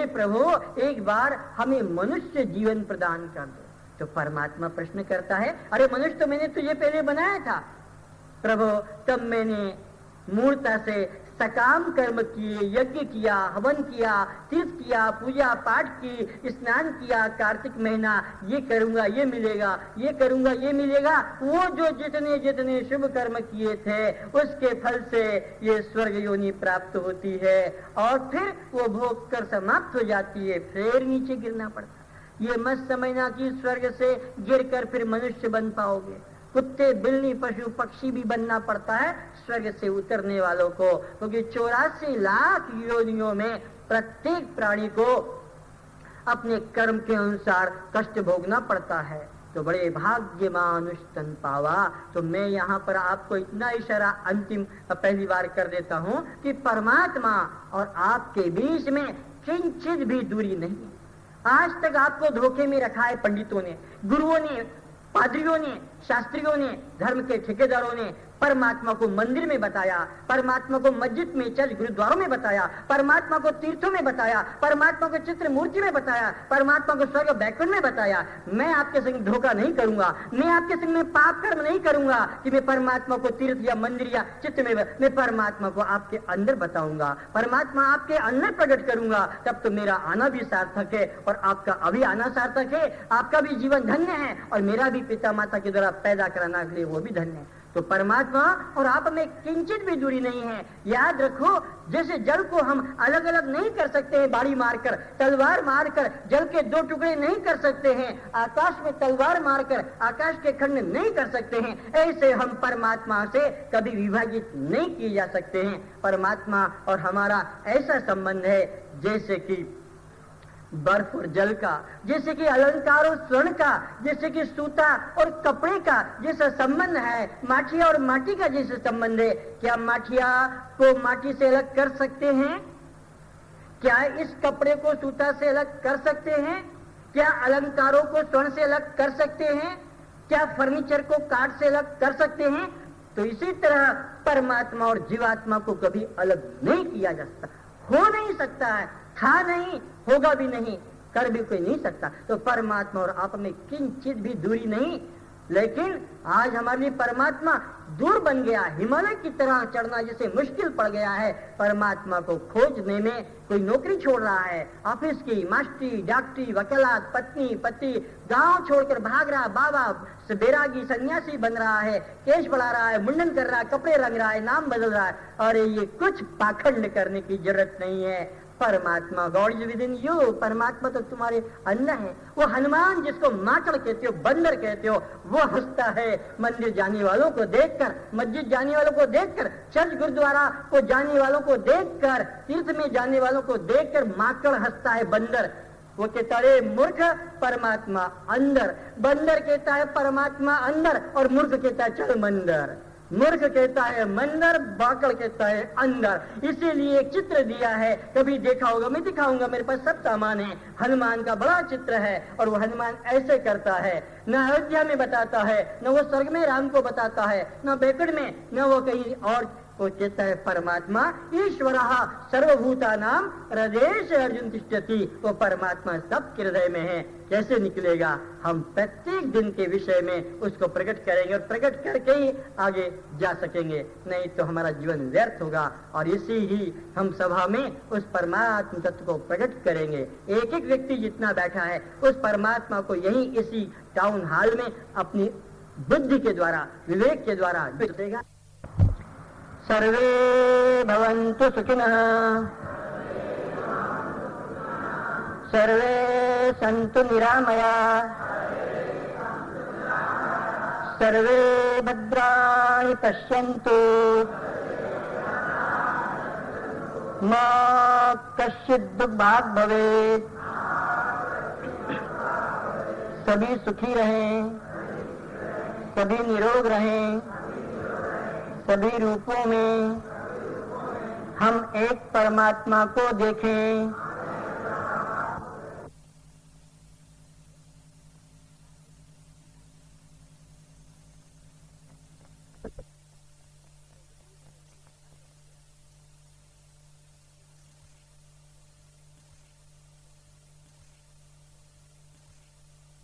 प्रभु एक बार हमें मनुष्य जीवन प्रदान कर दो। तो परमात्मा प्रश्न करता है, अरे मनुष्य तो मैंने तुझे पहले बनाया था प्रभु, तब मैंने मूर्ता से सकाम कर्म किए, यज्ञ किया, हवन किया, तीर्थ किया, पूजा पाठ की, स्नान किया, कार्तिक महीना ये करूंगा ये मिलेगा, ये करूंगा ये मिलेगा। वो जो जितने जितने शुभ कर्म किए थे उसके फल से ये स्वर्ग योनि प्राप्त होती है, और फिर वो भोग कर समाप्त हो जाती है, फिर नीचे गिरना पड़ता। ये मत समझना कि स्वर्ग से गिरकर फिर मनुष्य बन पाओगे। कुत्ते, बिल्ली, पशु पक्षी भी बनना पड़ता है स्वर्ग से उतरने वालों को, क्योंकि 84 लाख योनियों में प्रत्येक प्राणी को अपने कर्म के अनुसार कष्ट भोगना पड़ता है। तो बड़े भाग्य मानुष तन पावा। तो मैं यहाँ पर आपको इतना इशारा अंतिम पहली बार कर देता हूँ कि परमात्मा और आपके बीच में किंचित भी दूरी नहीं है। आज तक आपको धोखे में रखा है पंडितों ने, गुरुओं ने, पादरियों ने, शास्त्रियों ने, धर्म के ठेकेदारों ने परमात्मा को मंदिर में बताया, परमात्मा को मस्जिद में, चर्च, गुरुद्वारों में बताया, परमात्मा को तीर्थों में बताया, परमात्मा को चित्र मूर्ति में बताया, परमात्मा को स्वर्ग बैकुंठ में बताया। मैं आपके संग धोखा नहीं करूंगा, मैं आपके संग में पाप कर्म नहीं करूंगा कि मैं परमात्मा को तीर्थ या मंदिर या चित्र में, मैं परमात्मा को आपके अंदर बताऊंगा, परमात्मा आपके अंदर प्रकट करूंगा। तब तो मेरा आना भी सार्थक है और आपका अभी आना सार्थक है, आपका भी जीवन धन्य है और मेरा भी पिता माता के द्वारा पैदा कराना के लिए वो भी धन्य है। तो परमात्मा और आप में किंचित भी दूरी नहीं है। याद रखो, जैसे जल को हम अलग अलग नहीं कर सकते हैं, बाड़ी मारकर, तलवार मारकर जल के 2 टुकड़े नहीं कर सकते हैं, आकाश में तलवार मारकर आकाश के खंड नहीं कर सकते हैं, ऐसे हम परमात्मा से कभी विभाजित नहीं किए जा सकते हैं। परमात्मा और हमारा ऐसा संबंध है जैसे कि बर्फ और जल का, जैसे कि अलंकार और स्वर्ण का, जैसे कि सूता और कपड़े का जैसा संबंध है, माठिया और माटी का जैसे संबंध है। क्या माठिया को माटी से अलग कर सकते हैं? क्या इस कपड़े को सूता से अलग कर सकते हैं? क्या अलंकारों को स्वर्ण से अलग कर सकते हैं? क्या फर्नीचर को काठ से अलग कर सकते हैं? तो इसी तरह परमात्मा और जीवात्मा को कभी अलग नहीं किया जा सकता, हो नहीं सकता है, था नहीं, होगा भी नहीं। कर भी कोई नहीं सकता। तो परमात्मा और आप में किंचित भी दूरी नहीं, लेकिन आज हमारे लिए परमात्मा दूर बन गया, हिमालय की तरह चढ़ना जैसे मुश्किल पड़ गया है। परमात्मा को खोजने में कोई नौकरी छोड़ रहा है, ऑफिस की, मास्टरी, डॉक्टरी, वकीलात, पत्नी, पति, गांव छोड़कर भाग रहा, बाबा बैरागी सन्यासी बन रहा है, केश बढ़ा रहा है, मुंडन कर रहा है, कपड़े रंग रहा है, नाम बदल रहा है। अरे ये कुछ पाखंड करने की जरूरत नहीं है। परमात्मा God is with in you, परमात्मा तो तुम्हारे अंदर है। वो हनुमान जिसको माकड़ कहते हो, बंदर कहते हो, वो हंसता है मंदिर जाने वालों को देखकर, मस्जिद जाने वालों को देखकर, चर्च गुरुद्वारा को जाने वालों को देखकर, तीर्थ में जाने वालों को देखकर माकड़ हंसता है, बंदर। वो कहता है मूर्ख, परमात्मा अंदर। बंदर कहता है परमात्मा अंदर, और मूर्ख कहता है चल मंदिर। मूर्ख कहता है मंदिर, बाकड़ कहता है अंदर। इसीलिए एक चित्र दिया है, कभी देखा होगा, मैं दिखाऊंगा, मेरे पास सब सामान है। हनुमान का बड़ा चित्र है, और वो हनुमान ऐसे करता है, न अयोध्या में बताता है, न वो स्वर्ग में राम को बताता है, न बेकड़ में, न वो कहीं और। वो कहता है परमात्मा ईश्वरः सर्वभूतानां हृदयेषु अर्जुन तिष्ठति। वो परमात्मा सब हृदय में है। कैसे निकलेगा? हम प्रत्येक दिन के विषय में उसको प्रकट करेंगे, और प्रकट करके ही आगे जा सकेंगे, नहीं तो हमारा जीवन व्यर्थ होगा। और इसी ही हम सभा में उस परमात्मा तत्व को प्रकट करेंगे। एक एक व्यक्ति जितना बैठा है उस परमात्मा को यही इसी टाउन हॉल में अपनी बुद्धि के द्वारा, विवेक के द्वारा देगा। सर्वे भवन्तु सुखिनः, सर्वे सन्तु निरामयाः, सर्वे भद्राणि पश्यन्तु, मा कश्चित् दुर्भाग् भवेत्। सभी सुखी रहें, सभी निरोग रहें, सभी रूपों में हम एक परमात्मा को देखें।